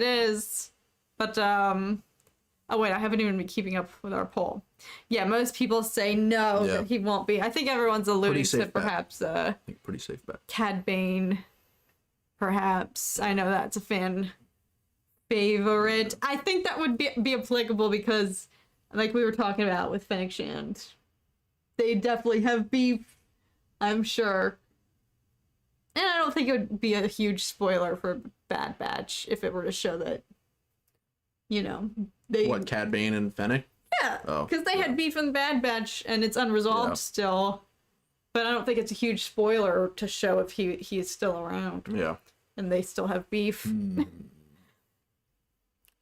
is. But oh wait, I haven't even been keeping up with our poll. Yeah, most people say no, that he won't be. I think everyone's alluding to perhaps I think pretty safe bet. Cad Bane. Perhaps. I know that's a fan favorite. I think that would be applicable because, like we were talking about with Fennec Shand, they definitely have beef, I'm sure. And I don't think it would be a huge spoiler for Bad Batch if it were to show that, you know, they... What, Cad Bane and Fennec? Yeah, because they had beef in Bad Batch and it's unresolved still. But I don't think it's a huge spoiler to show if he is still around. Yeah. And they still have beef.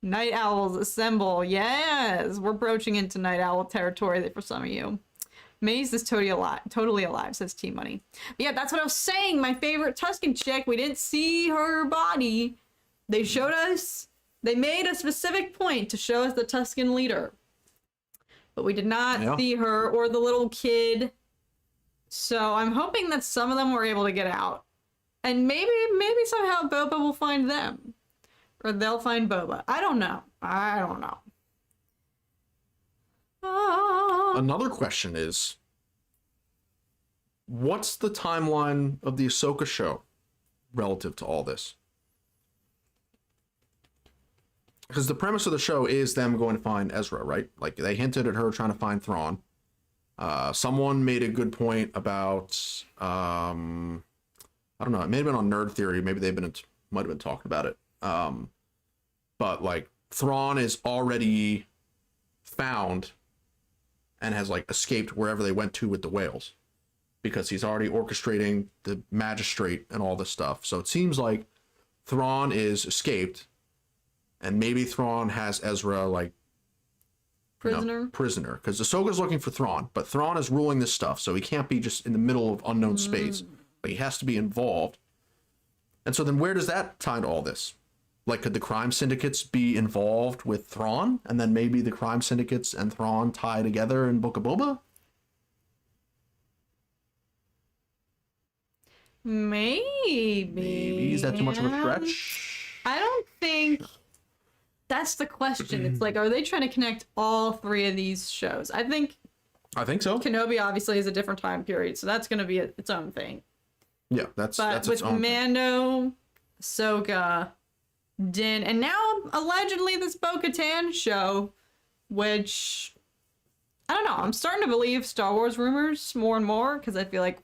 Night Owls assemble. Yes! We're broaching into Night Owl territory for some of you. Maze is totally alive, says TMoney. But yeah, that's what I was saying. My favorite Tusken chick. We didn't see her body. They showed us... They made a specific point to show us the Tusken leader. But we did not see her or the little kid. So I'm hoping that some of them were able to get out. And maybe somehow Boba will find them. Or they'll find Boba. I don't know. Another question is, what's the timeline of the Ahsoka show relative to all this? Because the premise of the show is them going to find Ezra, right? Like, they hinted at her trying to find Thrawn. Someone made a good point about, I don't know, it may have been on Nerd Theory. Maybe might have been talking about it. But, like, Thrawn is already found and has, like, escaped wherever they went to with the whales. Because he's already orchestrating the magistrate and all this stuff. So it seems like Thrawn is escaped. And maybe Thrawn has Ezra, like, Prisoner. Prisoner. Because Ahsoka's looking for Thrawn, but Thrawn is ruling this stuff, so he can't be just in the middle of unknown space. But he has to be involved. And so then where does that tie into all this? Like, could the crime syndicates be involved with Thrawn? And then maybe the crime syndicates and Thrawn tie together in Book of Boba? Maybe. Maybe. Is that too much of a stretch? I don't think that's the question. It's like, are they trying to connect all three of these shows? I think so. Kenobi obviously is a different time period, so that's going to be its own thing. Yeah, that's with its own Mando, thing. Ahsoka, Din, and now allegedly this Bo-Katan show, which I don't know. I'm starting to believe Star Wars rumors more and more because I feel like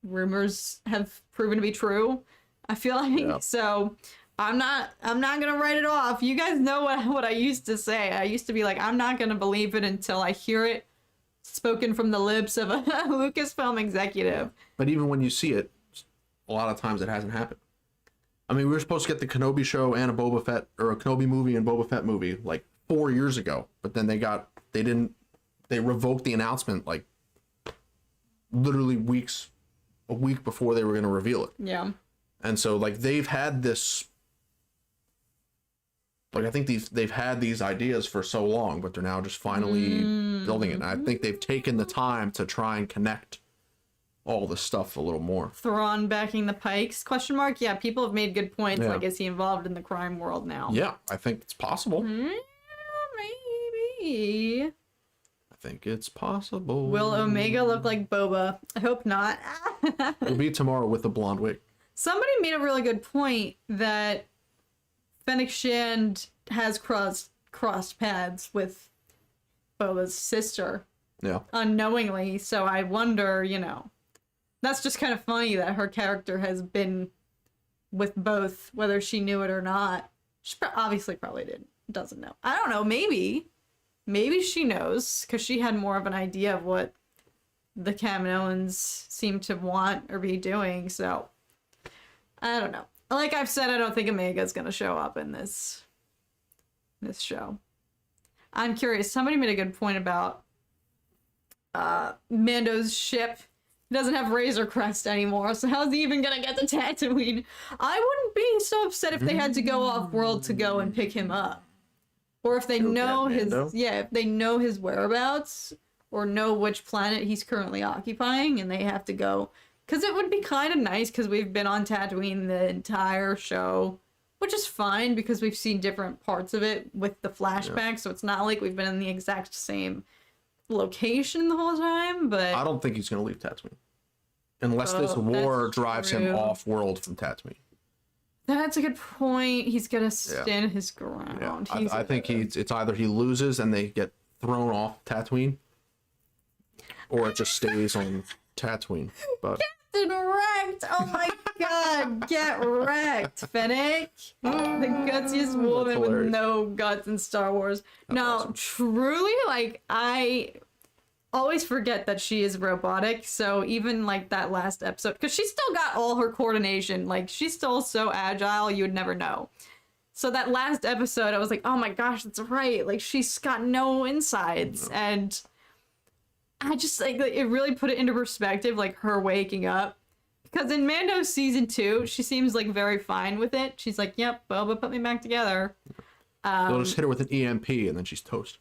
rumors have proven to be true. I feel like so. I'm not gonna write it off. You guys know what I used to say. I used to be like, I'm not gonna believe it until I hear it spoken from the lips of a Lucasfilm executive. But even when you see it, a lot of times it hasn't happened. I mean, we were supposed to get the Kenobi show and a Boba Fett, or a Kenobi movie and Boba Fett movie like 4 years ago, but then they revoked the announcement like literally a week before they were going to reveal it. Yeah. And so like they've had this, like I think they've had these ideas for so long, but they're now just finally building it. And I think they've taken the time to try and connect all the stuff a little more. Thrawn backing the Pikes? Question mark. Yeah, people have made good points. Yeah. Like, is he involved in the crime world now? Yeah, I think it's possible. Maybe. I think it's possible. Will Omega look like Boba? I hope not. It'll be tomorrow with the blonde wig. Somebody made a really good point that Fennec Shand has crossed paths with Boba's sister. Yeah. Unknowingly, so I wonder, that's just kind of funny that her character has been with both, whether she knew it or not. She obviously probably doesn't know. I don't know, maybe she knows, because she had more of an idea of what the Kaminoans seem to want or be doing, so I don't know. Like I've said, I don't think Omega's gonna show up in this show. I'm curious, somebody made a good point about Mando's ship. He doesn't have Razor Crest anymore, so how's he even gonna get to Tatooine? I wouldn't be so upset if they had to go off-world to go and pick him up. Or if they know if they know his whereabouts, or know which planet he's currently occupying, and they have to go. Because it would be kind of nice, because we've been on Tatooine the entire show, which is fine, because we've seen different parts of it with the flashback, so it's not like we've been in the exact same location the whole time, but I don't think he's going to leave Tatooine. Unless this war drives him off-world from Tatooine. That's a good point. He's going to stand his ground. Yeah. I think it's either he loses and they get thrown off Tatooine, or it just stays on Tatooine. But Captain Wrecked! Oh my god, get wrecked, Fennec! The gutsiest woman with no guts in Star Wars. Now, truly, like, I always forget that she is robotic, so even, like, that last episode, because she's still got all her coordination, like, she's still so agile, you would never know. So that last episode, I was like, oh my gosh, that's right, like, she's got no insides, and I just, like, it really put it into perspective, like, her waking up. Because in Mando season 2, she seems, like, very fine with it. She's like, yep, Boba put me back together. They'll just hit her with an EMP and then she's toast.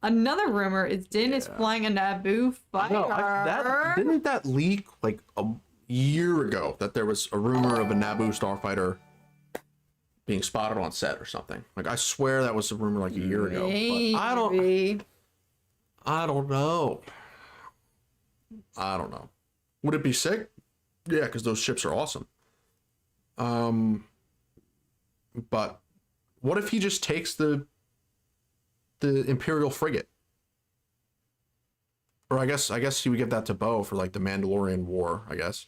Another rumor is Din is flying a Naboo fighter. No, didn't that leak, like, a year ago, that there was a rumor of a Naboo starfighter being spotted on set or something? Like, I swear that was a rumor like a year ago. But I don't know. Would it be sick? Yeah, because those ships are awesome. But what if he just takes the Imperial frigate? Or I guess he would give that to Bo for like the Mandalorian War, I guess.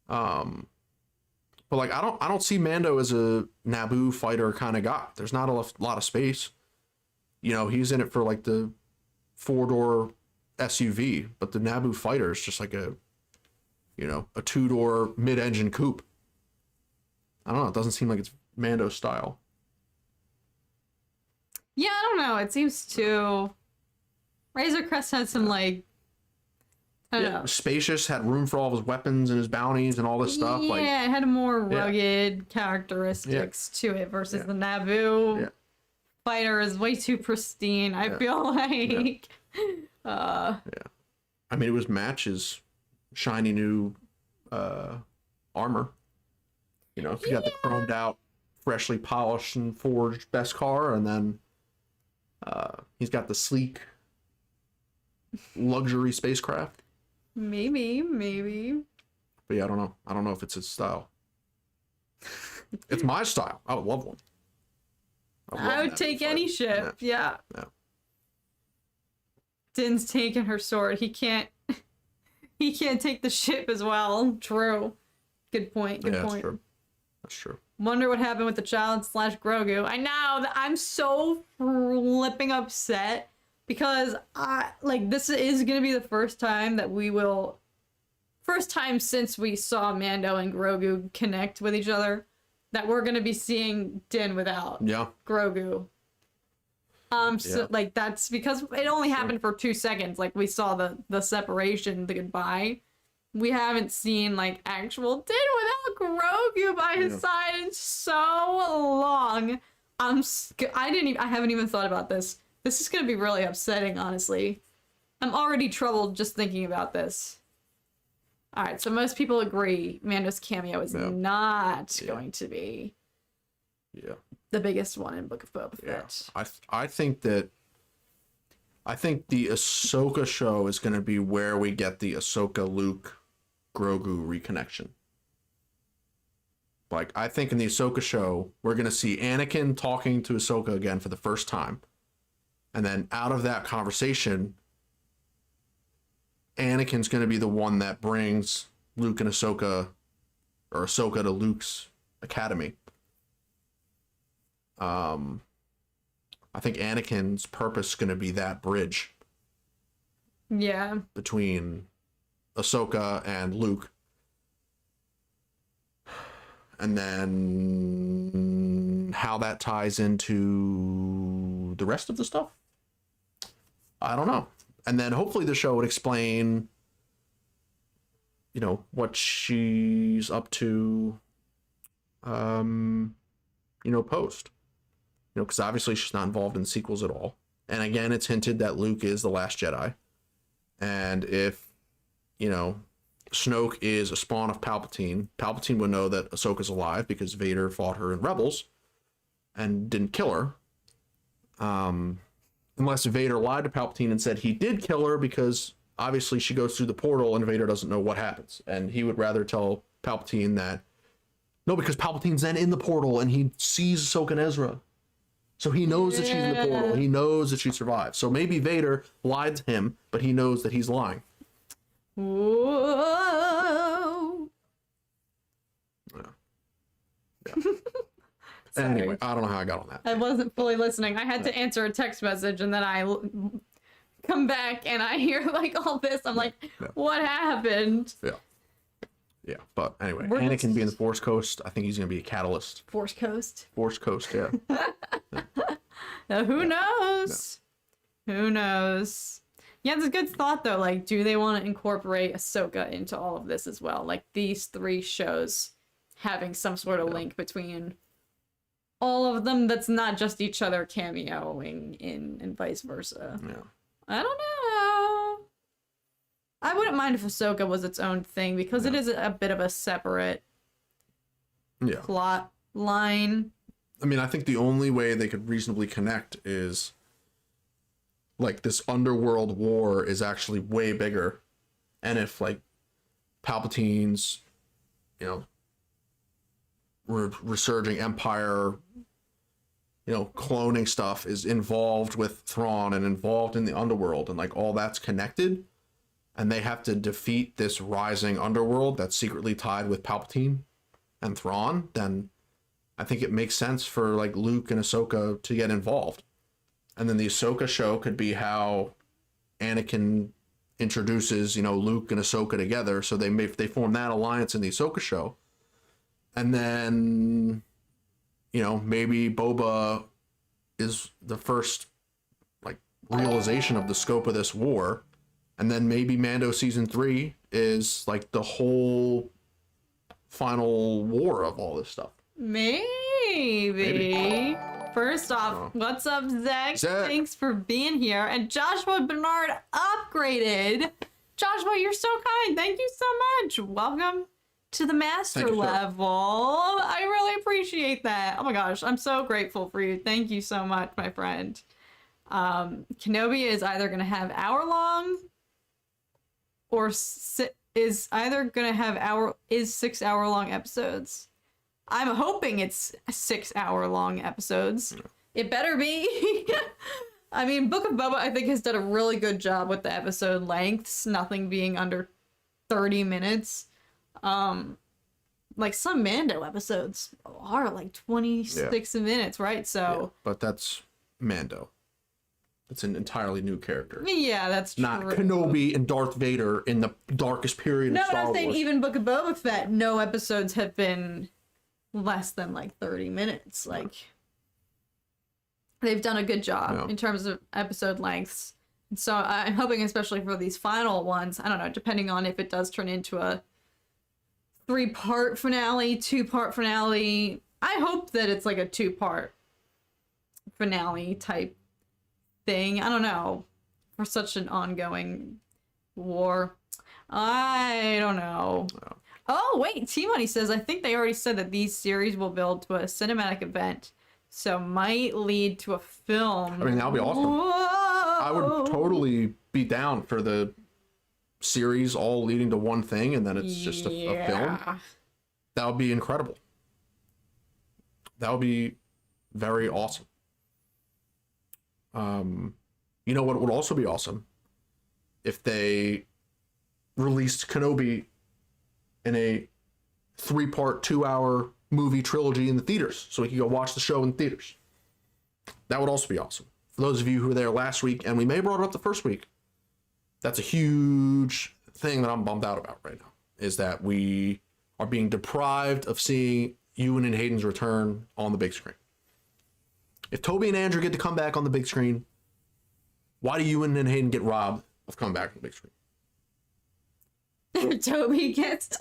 But like I don't see Mando as a Naboo fighter kind of guy. There's not a lot of space. You know, he's in it for like the 4-door SUV, but the Naboo fighter is just like a 2-door mid-engine coupe. I don't know. It doesn't seem like it's Mando style. Yeah, I don't know. It seems too. Razor Crest had some like. I don't know. Spacious, had room for all of his weapons and his bounties and all this stuff. Yeah, it had more rugged characteristics to it versus the Naboo fighter is way too pristine. I feel like. I mean, it was matches shiny new armor. You know, if you got the chromed out, freshly polished and forged Beskar, and then he's got the sleek luxury spacecraft. Maybe. But yeah, I don't know. I don't know if it's his style. It's my style. I would love one. I would take any ship. Yeah. Din's taking her sword. He can't take the ship as well. True. Good point. Good point. That's true. Wonder what happened with the child / Grogu. I know that I'm so flipping upset because this is gonna be the first time since we saw Mando and Grogu connect with each other that we're gonna be seeing Din without Grogu. So like that's because it only happened for 2 seconds. Like we saw the separation, the goodbye. We haven't seen like actual Din without Grogu by his side in so long. I haven't even thought about this. This is gonna be really upsetting, honestly. I'm already troubled just thinking about this. All right, so most people agree Mando's cameo is not going to be the biggest one in Book of Boba Fett. I think the Ahsoka show is going to be where we get the Ahsoka Luke Grogu reconnection. Like, I think in the Ahsoka show, we're going to see Anakin talking to Ahsoka again for the first time. And then out of that conversation, Anakin's going to be the one that brings Luke and Ahsoka, or Ahsoka to Luke's academy. I think Anakin's purpose is going to be that bridge. Yeah. Between Ahsoka and Luke. And then how that ties into the rest of the stuff, I don't know. And then hopefully the show would explain, what she's up to, post. Because obviously she's not involved in sequels at all. And again, it's hinted that Luke is the last Jedi. And if, Snoke is a spawn of Palpatine would know that Ahsoka's alive because Vader fought her in Rebels and didn't kill her. Unless Vader lied to Palpatine and said he did kill her because obviously she goes through the portal and Vader doesn't know what happens. And he would rather tell Palpatine that, no, because Palpatine's then in the portal and he sees Ahsoka and Ezra. So he knows that she's in the portal. He knows that she survived. So maybe Vader lied to him, but he knows that he's lying. Whoa. Yeah. Anyway, I don't know how I got on that. I wasn't fully listening. I had to answer a text message and then I come back and I hear like all this. I'm like, what happened? Yeah, but anyway, Anakin being the Force Ghost, I think he's going to be a catalyst. Force Ghost? Force Ghost, yeah. Now, who knows? Who knows? Yeah, it's a good thought, though. Like, do they want to incorporate Ahsoka into all of this as well? Like, these 3 shows having some sort of link between all of them that's not just each other cameoing in and vice versa. Yeah. I don't know. I wouldn't mind if Ahsoka was its own thing because it is a bit of a separate plot line. I mean, I think the only way they could reasonably connect is like this underworld war is actually way bigger, and if like Palpatine's, you know, resurging empire, you know, cloning stuff is involved with Thrawn and involved in the underworld, and like all that's connected, and they have to defeat this rising underworld that's secretly tied with Palpatine and Thrawn, then I think it makes sense for like Luke and Ahsoka to get involved. And then the Ahsoka show could be how Anakin introduces, you know, Luke and Ahsoka together. So they form that alliance in the Ahsoka show. And then, you know, maybe Boba is the first like realization of the scope of this war. And then maybe Mando season 3 is like the whole final war of all this stuff. Maybe. First off, what's up, Zach? Thanks for being here. And Joshua Bernard upgraded. Joshua, you're so kind. Thank you so much. Welcome to the master level. I really appreciate that. Oh my gosh, I'm so grateful for you. Thank you so much, my friend. Kenobi is either going to have hour-long or is either going to have 6 hour-long episodes. I'm hoping it's 6 hour-long episodes. It better be. I mean, Book of Boba, I think, has done a really good job with the episode lengths, nothing being under 30 minutes. Like some Mando episodes are like 26 minutes, right? So, yeah, but that's Mando. It's an entirely new character. Yeah, that's true. Not Kenobi and Darth Vader in the darkest period of Star Wars. No, I'm saying even Book of Boba Fett, no episodes have been less than like 30 minutes. Like, they've done a good job in terms of episode lengths. And so I'm hoping, especially for these final ones, I don't know, depending on if it does turn into a 3-part finale, 2-part finale. I hope that it's like a 2-part finale type thing. I don't know. For such an ongoing war. I don't know. No. Oh, wait. TMoney says, I think they already said that these series will build to a cinematic event. So might lead to a film. I mean, that would be awesome. Whoa. I would totally be down for the series all leading to one thing, and then it's just a film. That would be incredible. That would be very awesome. You know what would also be awesome? If they released Kenobi in a 3-part, 2-hour movie trilogy in the theaters, so we could go watch the show in theaters. That would also be awesome. For those of you who were there last week, and we may have brought it up the first week, that's a huge thing that I'm bummed out about right now, is that we are being deprived of seeing Ewan and Hayden's return on the big screen. If Toby and Andrew get to come back on the big screen, why do Ewan and Hayden get robbed of coming back on the big screen? Toby gets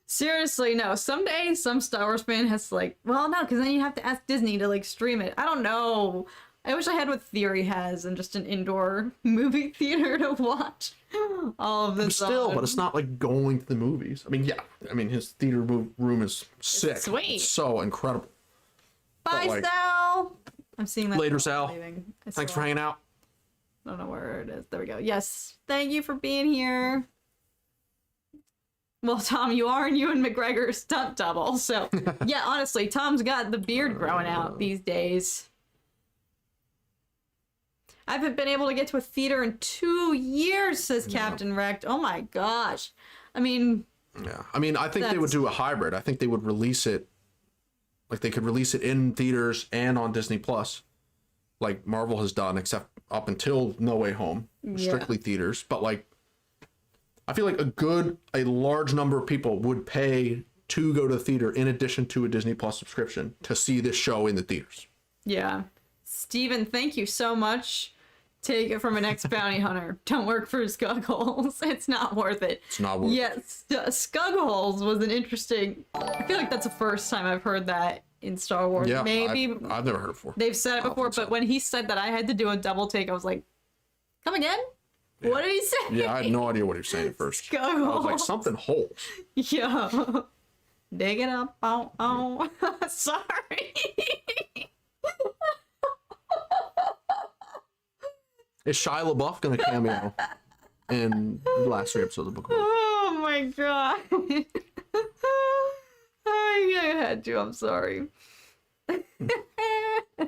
seriously, no. Someday some Star Wars fan has to well, no, because then you have to ask Disney to stream it. I don't know. I wish I had what Theory has and just an indoor movie theater to watch all of this. But it's not like going to the movies. I mean, yeah. I mean, his theater room is sick. It's sweet. It's so incredible. Bye, Sal. I'm seeing that. Later, Sal. Thanks for hanging out. I don't know where it is. There we go. Yes. Thank you for being here. Well, Tom, you are in Ewan McGregor's stunt double. So, yeah, honestly, Tom's got the beard growing out these days. I haven't been able to get to a theater in 2 years, says Captain Wrecked. Oh my gosh. I mean... Yeah. I mean, I think they would do a hybrid. I think they would release it... Like, they could release it in theaters and on Disney+. Like Marvel has done, except up until No Way Home. Strictly theaters. But, I feel like a large number of people would pay to go to the theater in addition to a Disney Plus subscription to see this show in the theaters. Yeah. Steven, thank you so much. Take it from an ex-bounty hunter. Don't work for Skugholes. It's not worth it. It's not worth it. Yes, Skugholes was an interesting... I feel like that's the first time I've heard that in Star Wars. Yeah, maybe I've never heard it before. They've said it before, but when he said that I had to do a double take, I was like, come again? Yeah. What did he say? Yeah, I had no idea what he was saying at first. Skugholes. I was like, something holes. Yeah. Dig it up. Oh. Sorry. Is Shia LaBeouf gonna cameo in the last 3 episodes of Book of Boba Fett? Oh my god. I had to, I'm sorry.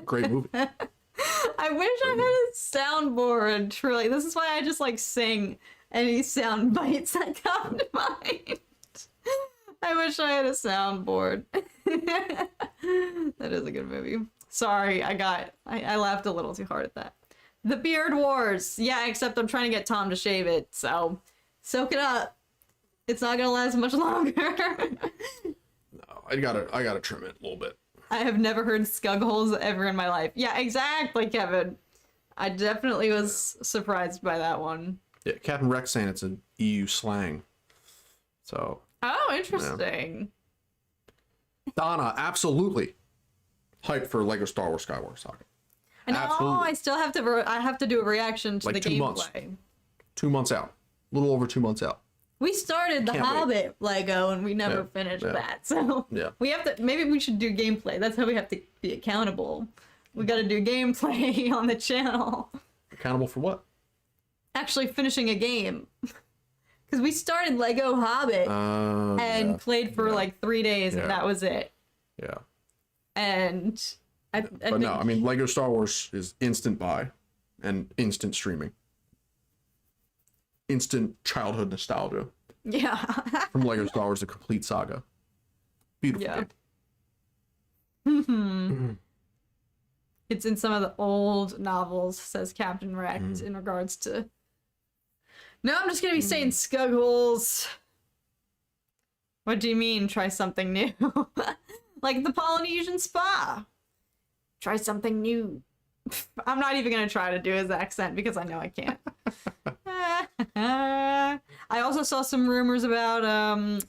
Great movie. I wish I had a soundboard, truly. This is why I just like sing any sound bites that come to mind. I wish I had a soundboard. That is a good movie. Sorry, I laughed a little too hard at that. The Beard Wars. Yeah, except I'm trying to get Tom to shave it, so soak it up. It's not gonna last much longer. No, I gotta trim it a little bit. I have never heard scug holes ever in my life. Yeah, exactly, Kevin. I definitely was surprised by that one. Yeah, Captain Rex saying it's an EU slang. So. Oh, interesting. Yeah. Donna, absolutely hyped for Lego Star Wars Skywalker Saga. I know. Absolutely. I still have to. I have to do a reaction to Like the 2 gameplay. months. 2 months out. A little over 2 months out. We started the Can't Hobbit Lego and we never finished that. So we have to. Maybe we should do gameplay. That's how we have to be accountable. We got to do gameplay on the channel. Accountable for what? Actually, finishing a game. Because we started Lego Hobbit and played for like 3 days, and that was it. Yeah. And but no, I mean, Lego Star Wars is instant buy and instant streaming. Instant childhood nostalgia. Yeah. From Lego Star Wars: The Complete Saga. Beautiful game. It's in some of the old novels, says Captain Rex, in regards to... No, I'm just gonna be saying scug holes. What do you mean, try something new? Like the Polynesian spa. Try something new. I'm not even gonna try to do his accent because I know I can't. I also saw some rumors about,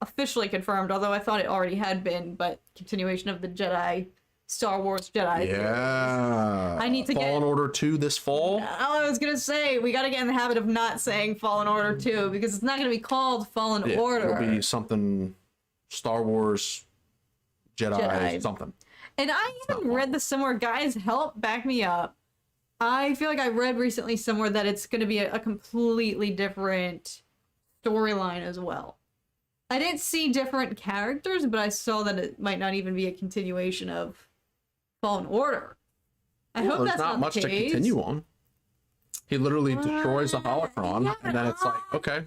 officially confirmed, although I thought it already had been, but continuation of the Jedi, Star Wars Jedi. Yeah. I need to Fallen Order 2 this fall. I was gonna say, we gotta get in the habit of not saying Fallen Order 2, because it's not gonna be called Fallen Order. It'll be something Star Wars Jedi. Something. And I even read this somewhere, guys, help back me up. I feel like I read recently somewhere that it's gonna be a completely different storyline as well. I didn't see different characters, but I saw that it might not even be a continuation of Fallen Order. I hope that's not much the to case. continue on. He literally destroys the holocron, and then it's like, okay.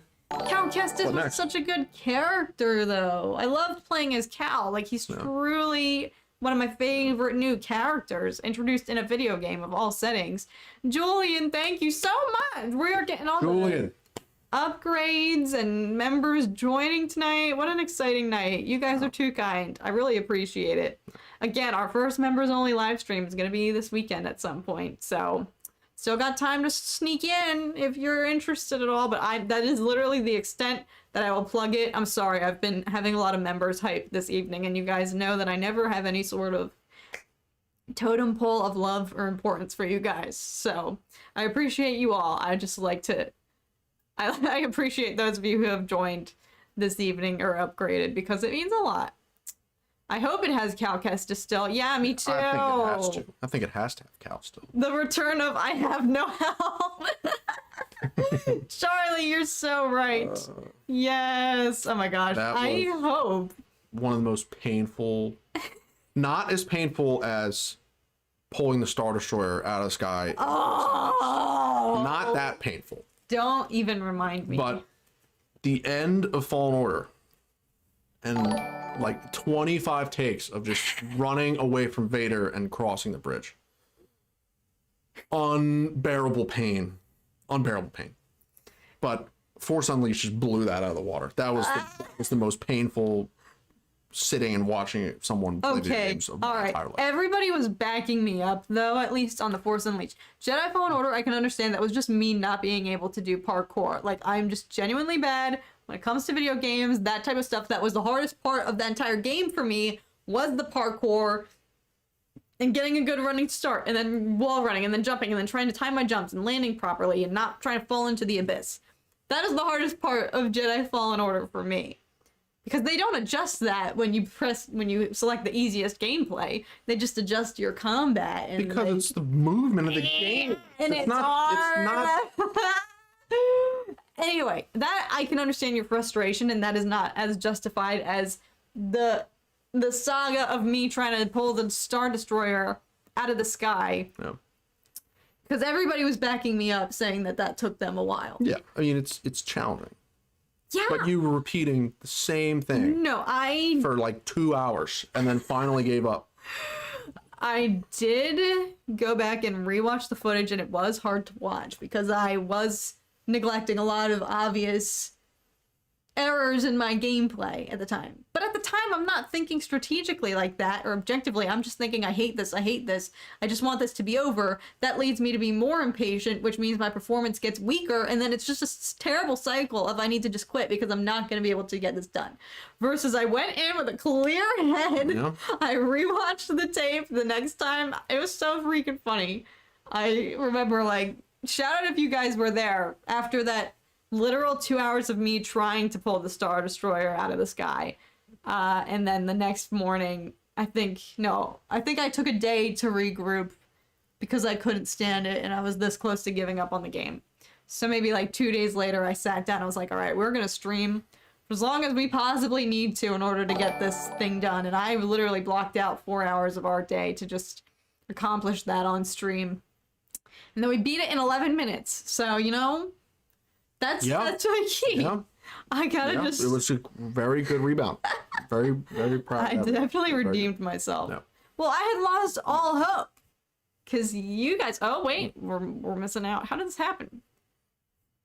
Cal Kestis was such a good character, though. I loved playing as Cal. Like, he's truly one of my favorite new characters introduced in a video game of all settings. Julian, thank you so much. We are getting all the upgrades and members joining tonight. What an exciting night. You guys are too kind. I really appreciate it. Again, our first members only live stream is going to be this weekend at some point. So still got time to sneak in if you're interested at all. But that is literally the extent that I will plug it. I'm sorry. I've been having a lot of members hype this evening. And you guys know that I never have any sort of totem pole of love or importance for you guys. So I appreciate you all. I just like to... I appreciate those of you who have joined this evening or upgraded because it means a lot. I hope it has Cal Kestis still. Yeah, me too. I think it has to. I think it has to have Cal still. The return of I have no help. Charlie, you're so right. Yes. Oh my gosh. I hope. One of the most painful, not as painful as pulling the Star Destroyer out of the sky. Oh. Not that painful. Don't even remind me. But the end of Fallen Order and like 25 takes of just running away from Vader and crossing the bridge. Unbearable pain. Unbearable pain. But Force Unleashed just blew that out of the water. That was the most painful sitting and watching someone play video games of my entire life. Everybody was backing me up, though, at least on the Force Unleashed. Jedi Fallen Order, I can understand that was just me not being able to do parkour. Like, I'm just genuinely bad when it comes to video games, that type of stuff. That was the hardest part of the entire game for me, was the parkour and getting a good running start, and then wall running, and then jumping, and then trying to time my jumps and landing properly and not trying to fall into the abyss. That is the hardest part of Jedi Fallen Order for me. Because they don't adjust that when you select the easiest gameplay. They just adjust your combat. And because it's the movement of the game. And it's hard. It's not. Anyway, that I can understand your frustration, and that is not as justified as the saga of me trying to pull the Star Destroyer out of the sky. No. Because everybody was backing me up, saying that took them a while. Yeah, I mean it's challenging. Yeah. But you were repeating the same thing. No, for like 2 hours, and then finally gave up. I did go back and rewatch the footage, and it was hard to watch because I was neglecting a lot of obvious errors in my gameplay at the time. But at the time, I'm not thinking strategically like that or objectively. I'm just thinking, I hate this, I just want this to be over. That leads me to be more impatient, which means my performance gets weaker, and then it's just a terrible cycle of I need to just quit because I'm not going to be able to get this done. Versus I went in with a clear head. Yeah. I rewatched the tape the next time. It was so freaking funny. I remember, like, shout out if you guys were there after that literal 2 hours of me trying to pull the Star Destroyer out of the sky. And then the next morning, I think I took a day to regroup because I couldn't stand it and I was this close to giving up on the game. So maybe like 2 days later, I sat down. I was like, all right, we're going to stream for as long as we possibly need to in order to get this thing done. And I literally blocked out 4 hours of our day to just accomplish that on stream. And then we beat it in 11 minutes. So, that's my key. Yeah. I gotta just... It was a very good rebound. Very, very proud. I definitely redeemed myself. Yeah. Well, I had lost all hope. Because you guys... Oh, wait. We're missing out. How did this happen?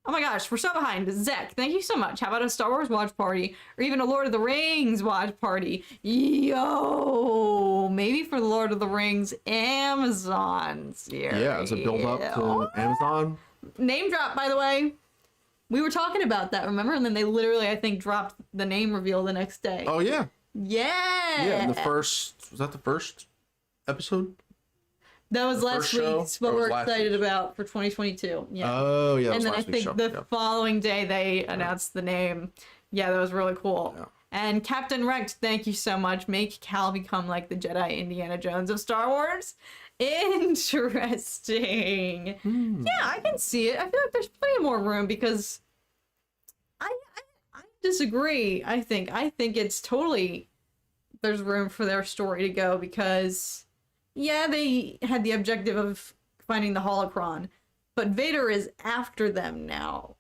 Oh my gosh, we're so behind. Zek, thank you so much. How about a Star Wars watch party? Or even a Lord of the Rings watch party? Yo! Maybe for the Lord of the Rings Amazon series. Yeah, it's a build-up to Amazon. Name drop, by the way. We were talking about that, remember? And then they literally, I think, dropped the name reveal the next day. Oh, yeah. Yeah! Yeah, was that the first episode? That was last week's, what we're excited about for 2022. Yeah. Oh, yeah. And then I think the following day they announced the name. Yeah, that was really cool. Yeah. And Captain Rex, thank you so much. Make Cal become like the Jedi Indiana Jones of Star Wars. Interesting. Yeah, I can see it. I feel like there's plenty more room because I disagree. I think it's totally there's room for their story to go because yeah, they had the objective of finding the holocron, but Vader is after them now.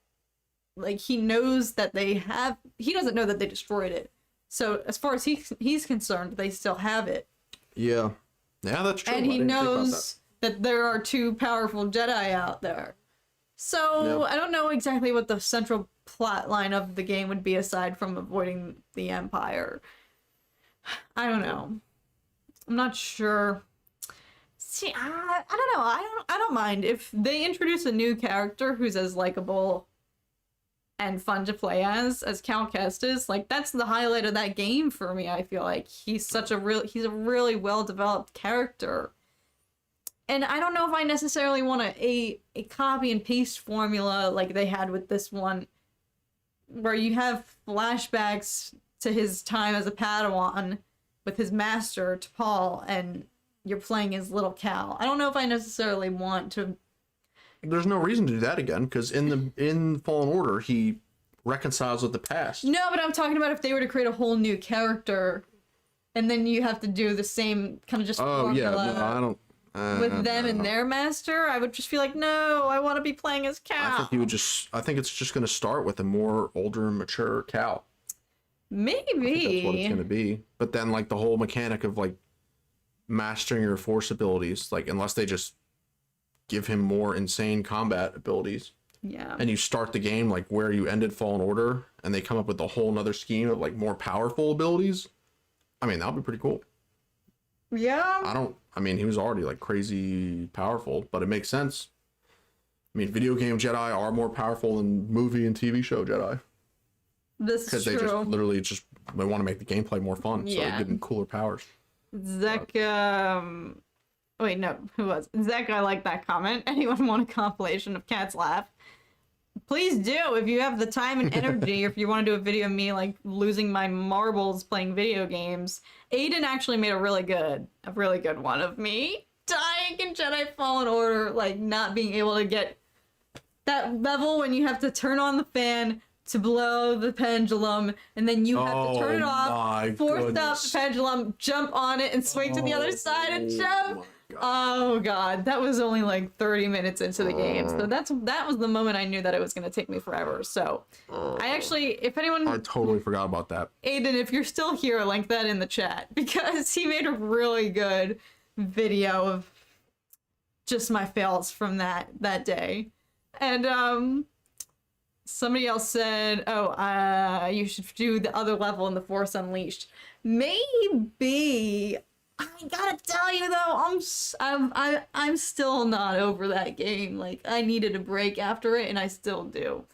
Like he knows that he doesn't know that they destroyed it. So as far as he's concerned, they still have it. Yeah. Yeah, that's true. And he knows that there are two powerful Jedi out there. So I don't know exactly what the central plot line of the game would be aside from avoiding the Empire. I don't know. I'm not sure. See, I don't know. I don't mind if they introduce a new character who's as likable and fun to play as Cal Kestis. Like that's the highlight of that game for me. I feel like he's a really well developed character. And I don't know if I necessarily want a copy and paste formula like they had with this one, where you have flashbacks to his time as a Padawan with his master, T'Pol, and you're playing as little Cal. I don't know if I necessarily want to. There's no reason to do that again, because in Fallen Order, he reconciles with the past. No, but I'm talking about if they were to create a whole new character, and then you have to do the same kind of just formula. Yeah, no, I don't. With them and their master, I would just feel like, no, I want to be playing as Cal. I think it's just going to start with a more older and mature Cal. Maybe. I think that's what it's going to be. But then, like, the whole mechanic of, like, mastering your force abilities, like, unless they just give him more insane combat abilities. Yeah. And you start the game, like, where you ended Fallen Order, and they come up with a whole nother scheme of, like, more powerful abilities. I mean, that would be pretty cool. Yeah. I mean, he was already, like, crazy powerful, but it makes sense. I mean, video game Jedi are more powerful than movie and TV show Jedi. This is true. Because they just literally they want to make the gameplay more fun, so they give them cooler powers. Zek, wait, no, who was? Zek, I like that comment. Anyone want a compilation of Cat's Laugh? please do if you have the time and energy, or if you want to do a video of me like losing my marbles playing video games. Aden actually made a really good one of me dying in Jedi Fallen Order, like not being able to get that level when you have to turn on the fan to blow the pendulum, and then you have to turn it off, force up the pendulum, jump on it, and swing to the other side and jump. Oh god, that was only like 30 minutes into the game, so that was the moment I knew that it was going to take me forever. So I actually, if anyone, I totally forgot about that. Aden, if you're still here, link that in the chat, because he made a really good video of just my fails from that day. And somebody else said, oh, you should do the other level in the Force Unleashed. Maybe. I gotta tell you though, I'm still not over that game. Like, I needed a break after it, and I still do.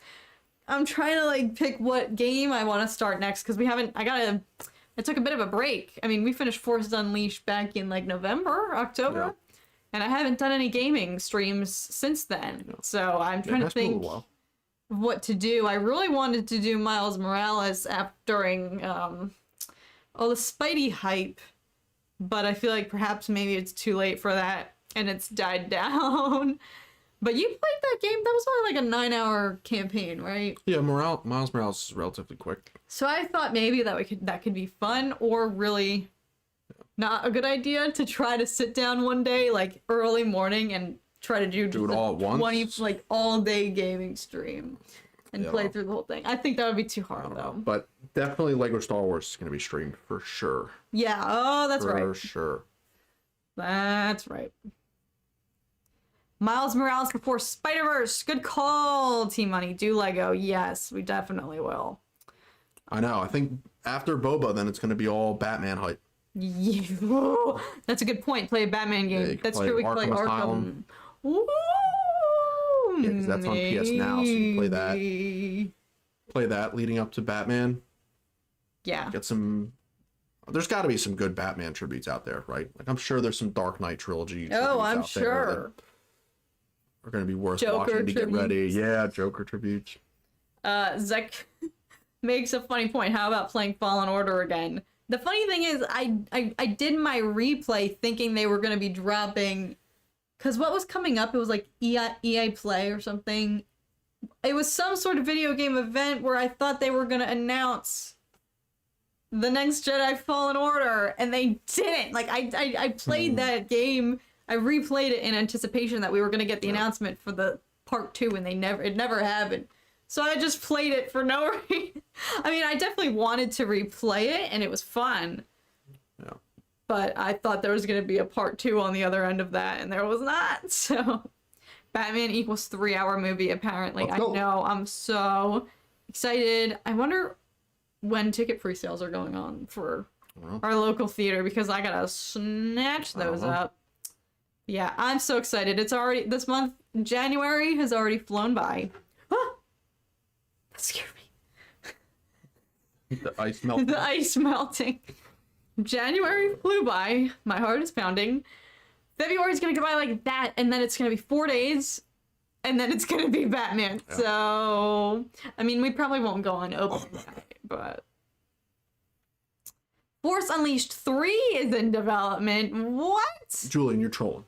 I'm trying to like pick what game I want to start next, because I took a bit of a break. I mean, we finished Force Unleashed back in like November, October, and I haven't done any gaming streams since then. So I'm trying to think what to do. I really wanted to do Miles Morales during all the Spidey hype, but I feel like perhaps maybe it's too late for that and it's died down. But you played that game, that was only like a 9-hour campaign, right? Yeah, Miles Morales is relatively quick. So I thought maybe that could be fun, or really not a good idea to try to sit down one day, like early morning, and try to do it all at once? 20 like all day gaming stream and play through the whole thing. I think that would be too hard though. But definitely Lego Star Wars is going to be streamed for sure. Yeah, oh, that's right. For sure. That's right. Miles Morales before Spider-Verse. Good call, TMoney. Do Lego. Yes, we definitely will. I know. I think after Boba, then it's going to be all Batman hype. Yeah. That's a good point. Play a Batman game. Yeah, that's true. We can play Arkham. Woo! Yeah, because that's on PS Now, so you can play that. Play that leading up to Batman. Yeah. Get some. There's got to be some good Batman tributes out there, right? Like, I'm sure there's some Dark Knight trilogy. Oh, I'm sure. Are going to be worth watching to get ready. Yeah, Joker tributes. Zek makes a funny point. How about playing Fallen Order again? The funny thing is, I did my replay thinking they were going to be dropping, because what was coming up, it was like EA Play or something. It was some sort of video game event where I thought they were going to announce the next Jedi Fallen Order, and they didn't. Like, I played that game, I replayed it in anticipation that we were going to get the announcement for the part 2, and it never happened. So I just played it for no reason. I mean, I definitely wanted to replay it, and it was fun. Yeah. But I thought there was going to be a part 2 on the other end of that, and there was not. So, Batman equals 3-hour movie, apparently. I know. I'm so excited. I wonder when ticket pre-sales are going on for our local theater, because I gotta snatch those up. Yeah, I'm so excited. It's already, this month, January has already flown by. That scared me. The ice melting. The ice melting. January flew by. My heart is pounding. February's gonna go by like that, and then it's gonna be 4 days, and then it's gonna be Batman. Yeah. So, I mean, we probably won't go on opening night, but Force Unleashed 3 is in development. What? Julian, you're trolling.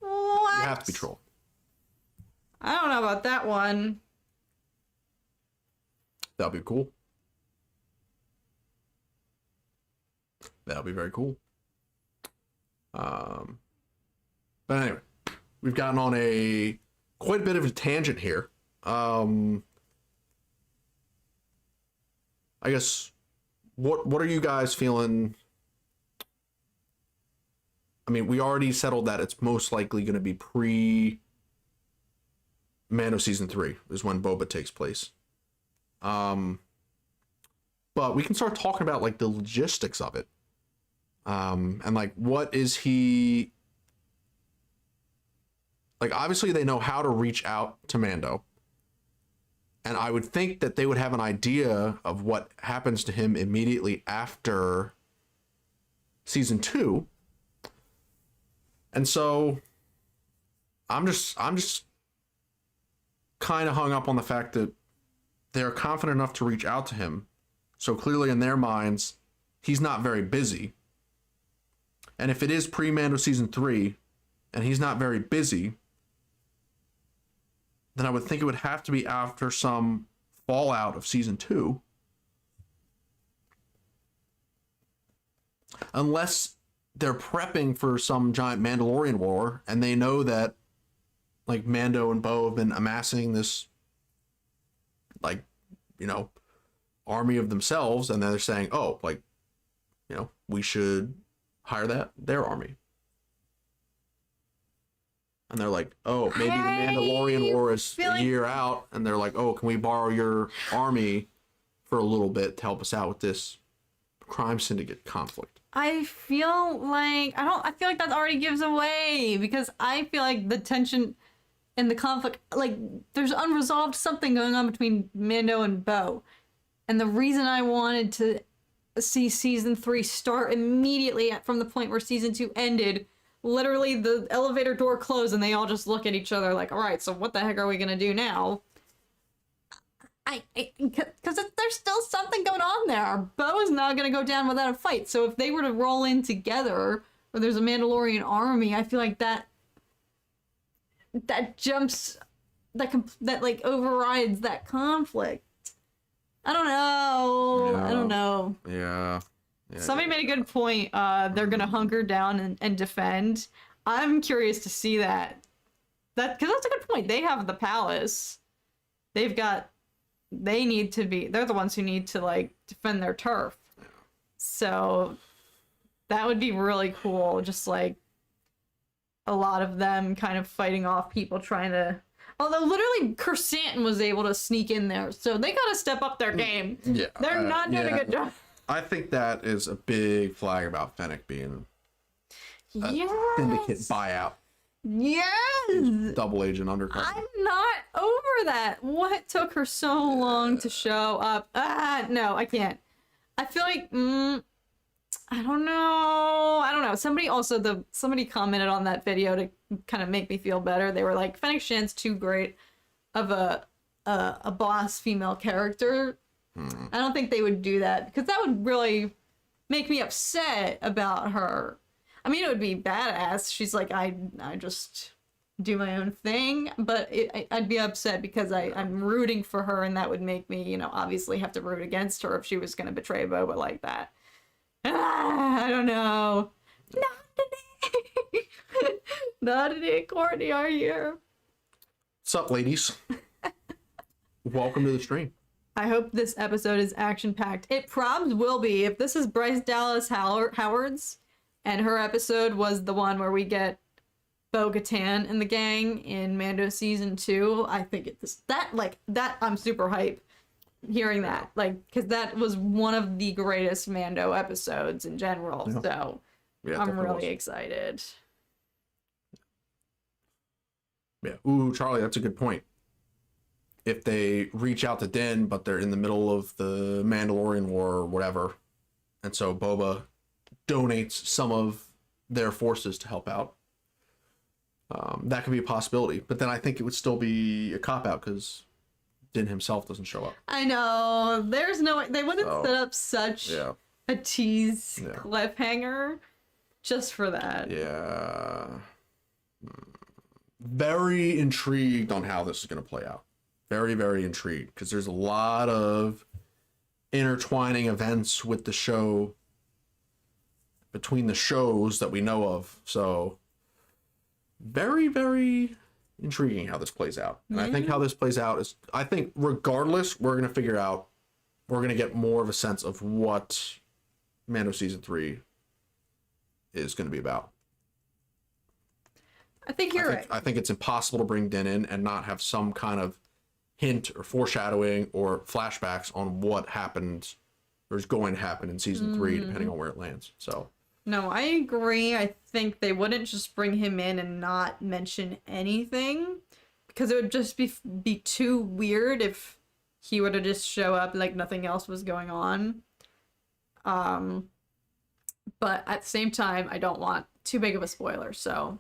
What? You have to be trolling. I don't know about that one. That'll be cool. That'll be very cool. But anyway, we've gotten on quite a bit of a tangent here. I guess what are you guys feeling? I mean, we already settled that it's most likely going to be pre Mando season 3 is when Boba takes place. But we can start talking about like the logistics of it. And like, what is he like? Obviously they know how to reach out to Mando, and I would think that they would have an idea of what happens to him immediately after season 2. And so I'm just kind of hung up on the fact that they're confident enough to reach out to him. So clearly in their minds, he's not very busy. And if it is pre-Mando season 3 and he's not very busy, then I would think it would have to be after some fallout of season 2. Unless they're prepping for some giant Mandalorian war and they know that like Mando and Bo have been amassing this like, you know, army of themselves, and then they're saying, oh, like, you know, we should hire their army. And they're like, oh, maybe the Mandalorian war is a year out, and they're like, oh, can we borrow your army for a little bit to help us out with this crime syndicate conflict? I feel like that already gives away, because I feel like the tension and the conflict, like, there's unresolved something going on between Mando and Bo. And the reason I wanted to see season 3 start immediately from the point where season 2 ended, literally the elevator door closed and they all just look at each other like, all right, so what the heck are we gonna do now? Because there's still something going on there. Bo is not gonna go down without a fight. So if they were to roll in together, or there's a Mandalorian army, I feel like that jumps, that like overrides that conflict. I don't know. Yeah. I don't know. Yeah. Somebody made a good point. They're gonna hunker down and defend. I'm curious to see that. Because that's a good point. They have the palace. They're the ones who need to like defend their turf. So that would be really cool. Just like a lot of them kind of fighting off people trying to. Although literally Kersantin was able to sneak in there, so they gotta step up their game. Yeah, they're not doing a good job. I think that is a big flag about Fennec being a syndicate buyout. Yes! Double agent undercover. I'm not over that. What took her so long to show up? No, I can't. I feel like, I don't know. Somebody commented on that video to kind of make me feel better. They were like, Fennec Shan's too great of a boss female character. I don't think they would do that, because that would really make me upset about her. I mean, it would be badass. She's like, I just do my own thing, but I'd be upset because I'm rooting for her, and that would make me, you know, obviously have to root against her if she was going to betray Boba like that. I don't know. Not today. Not today, Courtney, are you? What's up, ladies? Welcome to the stream. I hope this episode is action-packed. It probably will be. If this is Bryce Dallas Howard's, and her episode was the one where we get Bo-Katan and the gang in Mando season 2, I think I'm super hype hearing that, like, because that was one of the greatest Mando episodes in general. Yeah. So yeah, I'm really excited. Yeah. Ooh, Charlie, that's a good point. If they reach out to Din, but they're in the middle of the Mandalorian war or whatever, and so Boba donates some of their forces to help out, that could be a possibility. But then I think it would still be a cop-out because Din himself doesn't show up. I know. There's no way. They wouldn't set up such a tease cliffhanger just for that. Yeah. Very intrigued on how this is going to play out. Very, very intrigued, because there's a lot of intertwining events with the show, between the shows that we know of. So very, very intriguing how this plays out. And I think how this plays out is, I think regardless, we're going to get more of a sense of what Mando season 3 is going to be about. I think you're right. I think it's impossible to bring Din in and not have some kind of hint or foreshadowing or flashbacks on what happened or is going to happen in season 3, depending on where it lands. So no, I agree. I think they wouldn't just bring him in and not mention anything, because it would just be too weird if he were to just show up like nothing else was going on. But at the same time, I don't want too big of a spoiler, so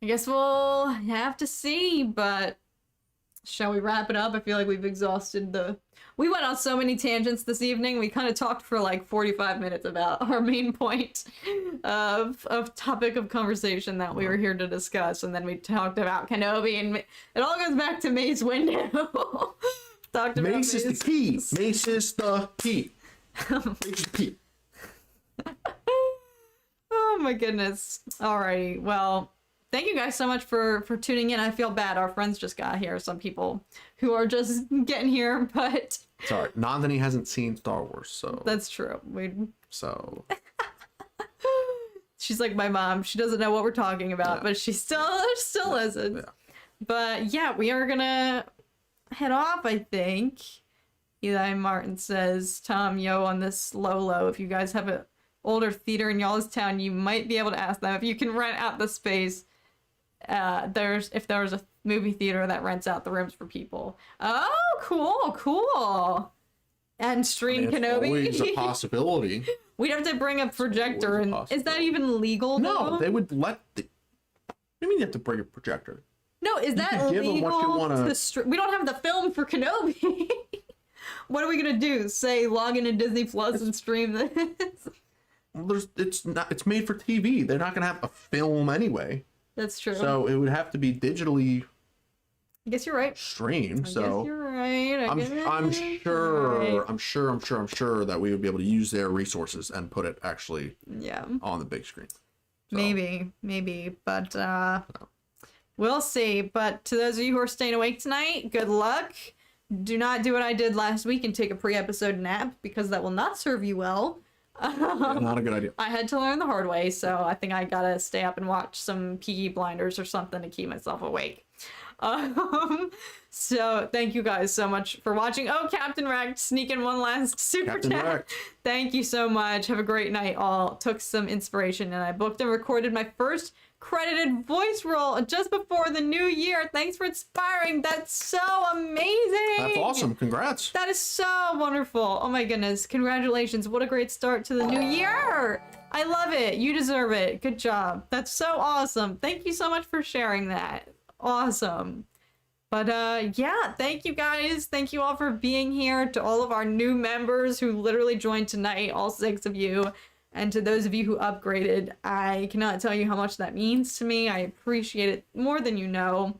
I guess we'll have to see. But shall we wrap it up? I feel like we've exhausted we went on so many tangents this evening. We kind of talked for like 45 minutes about our main point of topic of conversation that we were here to discuss, and then we talked about Kenobi, and it all goes back to Mace Windu. Talked about Mace is the key. Mace is the key. Mace is the key. Oh my goodness. Alrighty, well, thank you guys so much for tuning in. I feel bad. Our friends just got here. Some people who are just getting here, but... Sorry, Nandini hasn't seen Star Wars, so... That's true. So... She's like my mom. She doesn't know what we're talking about, but she still listens. Yeah. But yeah, we are gonna head off, I think. Eli Martin says, Tom, yo, on this low, if you guys have an older theater in y'all's town, you might be able to ask them if you can rent out the space. If there's a movie theater that rents out the rooms for people. Oh, cool. And stream Kenobi. Always a possibility. We'd have to bring a projector, and is that even legal? No, though? they would let the... What do you mean you have to bring a projector? No, is that can give 'em legal? what you wanna- We don't have the film for Kenobi. What are we gonna do? Say log into Disney Plus and stream this? Well, it's made for TV. They're not gonna have a film anyway. That's true. So it would have to be digitally I guess you're right. streamed. I So guess you're right. I'm sure that we would be able to use their resources and put it actually on the big screen. So, Maybe, but we'll see. But to those of you who are staying awake tonight, good luck. Do not do what I did last week and take a pre-episode nap, because that will not serve you well. not a good idea. I had to learn the hard way, so I think I gotta stay up and watch some Peaky Blinders or something to keep myself awake. So thank you guys so much for watching. Oh, Captain Wrecked, sneak in one last super chat. Thank you so much. Have a great night all. Took some inspiration, and I booked and recorded my first credited voice role just before the new year. Thanks for inspiring. That's so amazing. That's awesome. Congrats. That is so wonderful. Oh my goodness. Congratulations. What a great start to the new year. I love it. You deserve it. Good job. That's so awesome. Thank you so much for sharing that. Awesome. But yeah, thank you guys. Thank you all for being here. To all of our new members who literally joined tonight, all 6 of you. And to those of you who upgraded, I cannot tell you how much that means to me. I appreciate it more than you know.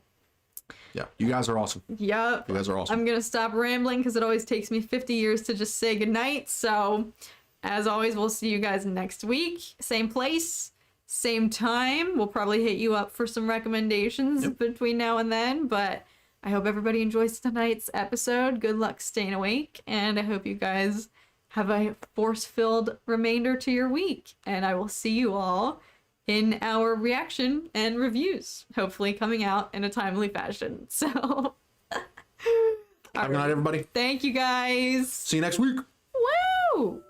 Yeah, you guys are awesome. Yep. You guys are awesome. I'm going to stop rambling because it always takes me 50 years to just say goodnight. So, as always, we'll see you guys next week. Same place, same time. We'll probably hit you up for some recommendations between now and then. But I hope everybody enjoys tonight's episode. Good luck staying awake. And I hope you guys have a force-filled remainder to your week. And I will see you all in our reaction and reviews, hopefully coming out in a timely fashion. So, have a good night, everybody. Thank you guys. See you next week. Woo!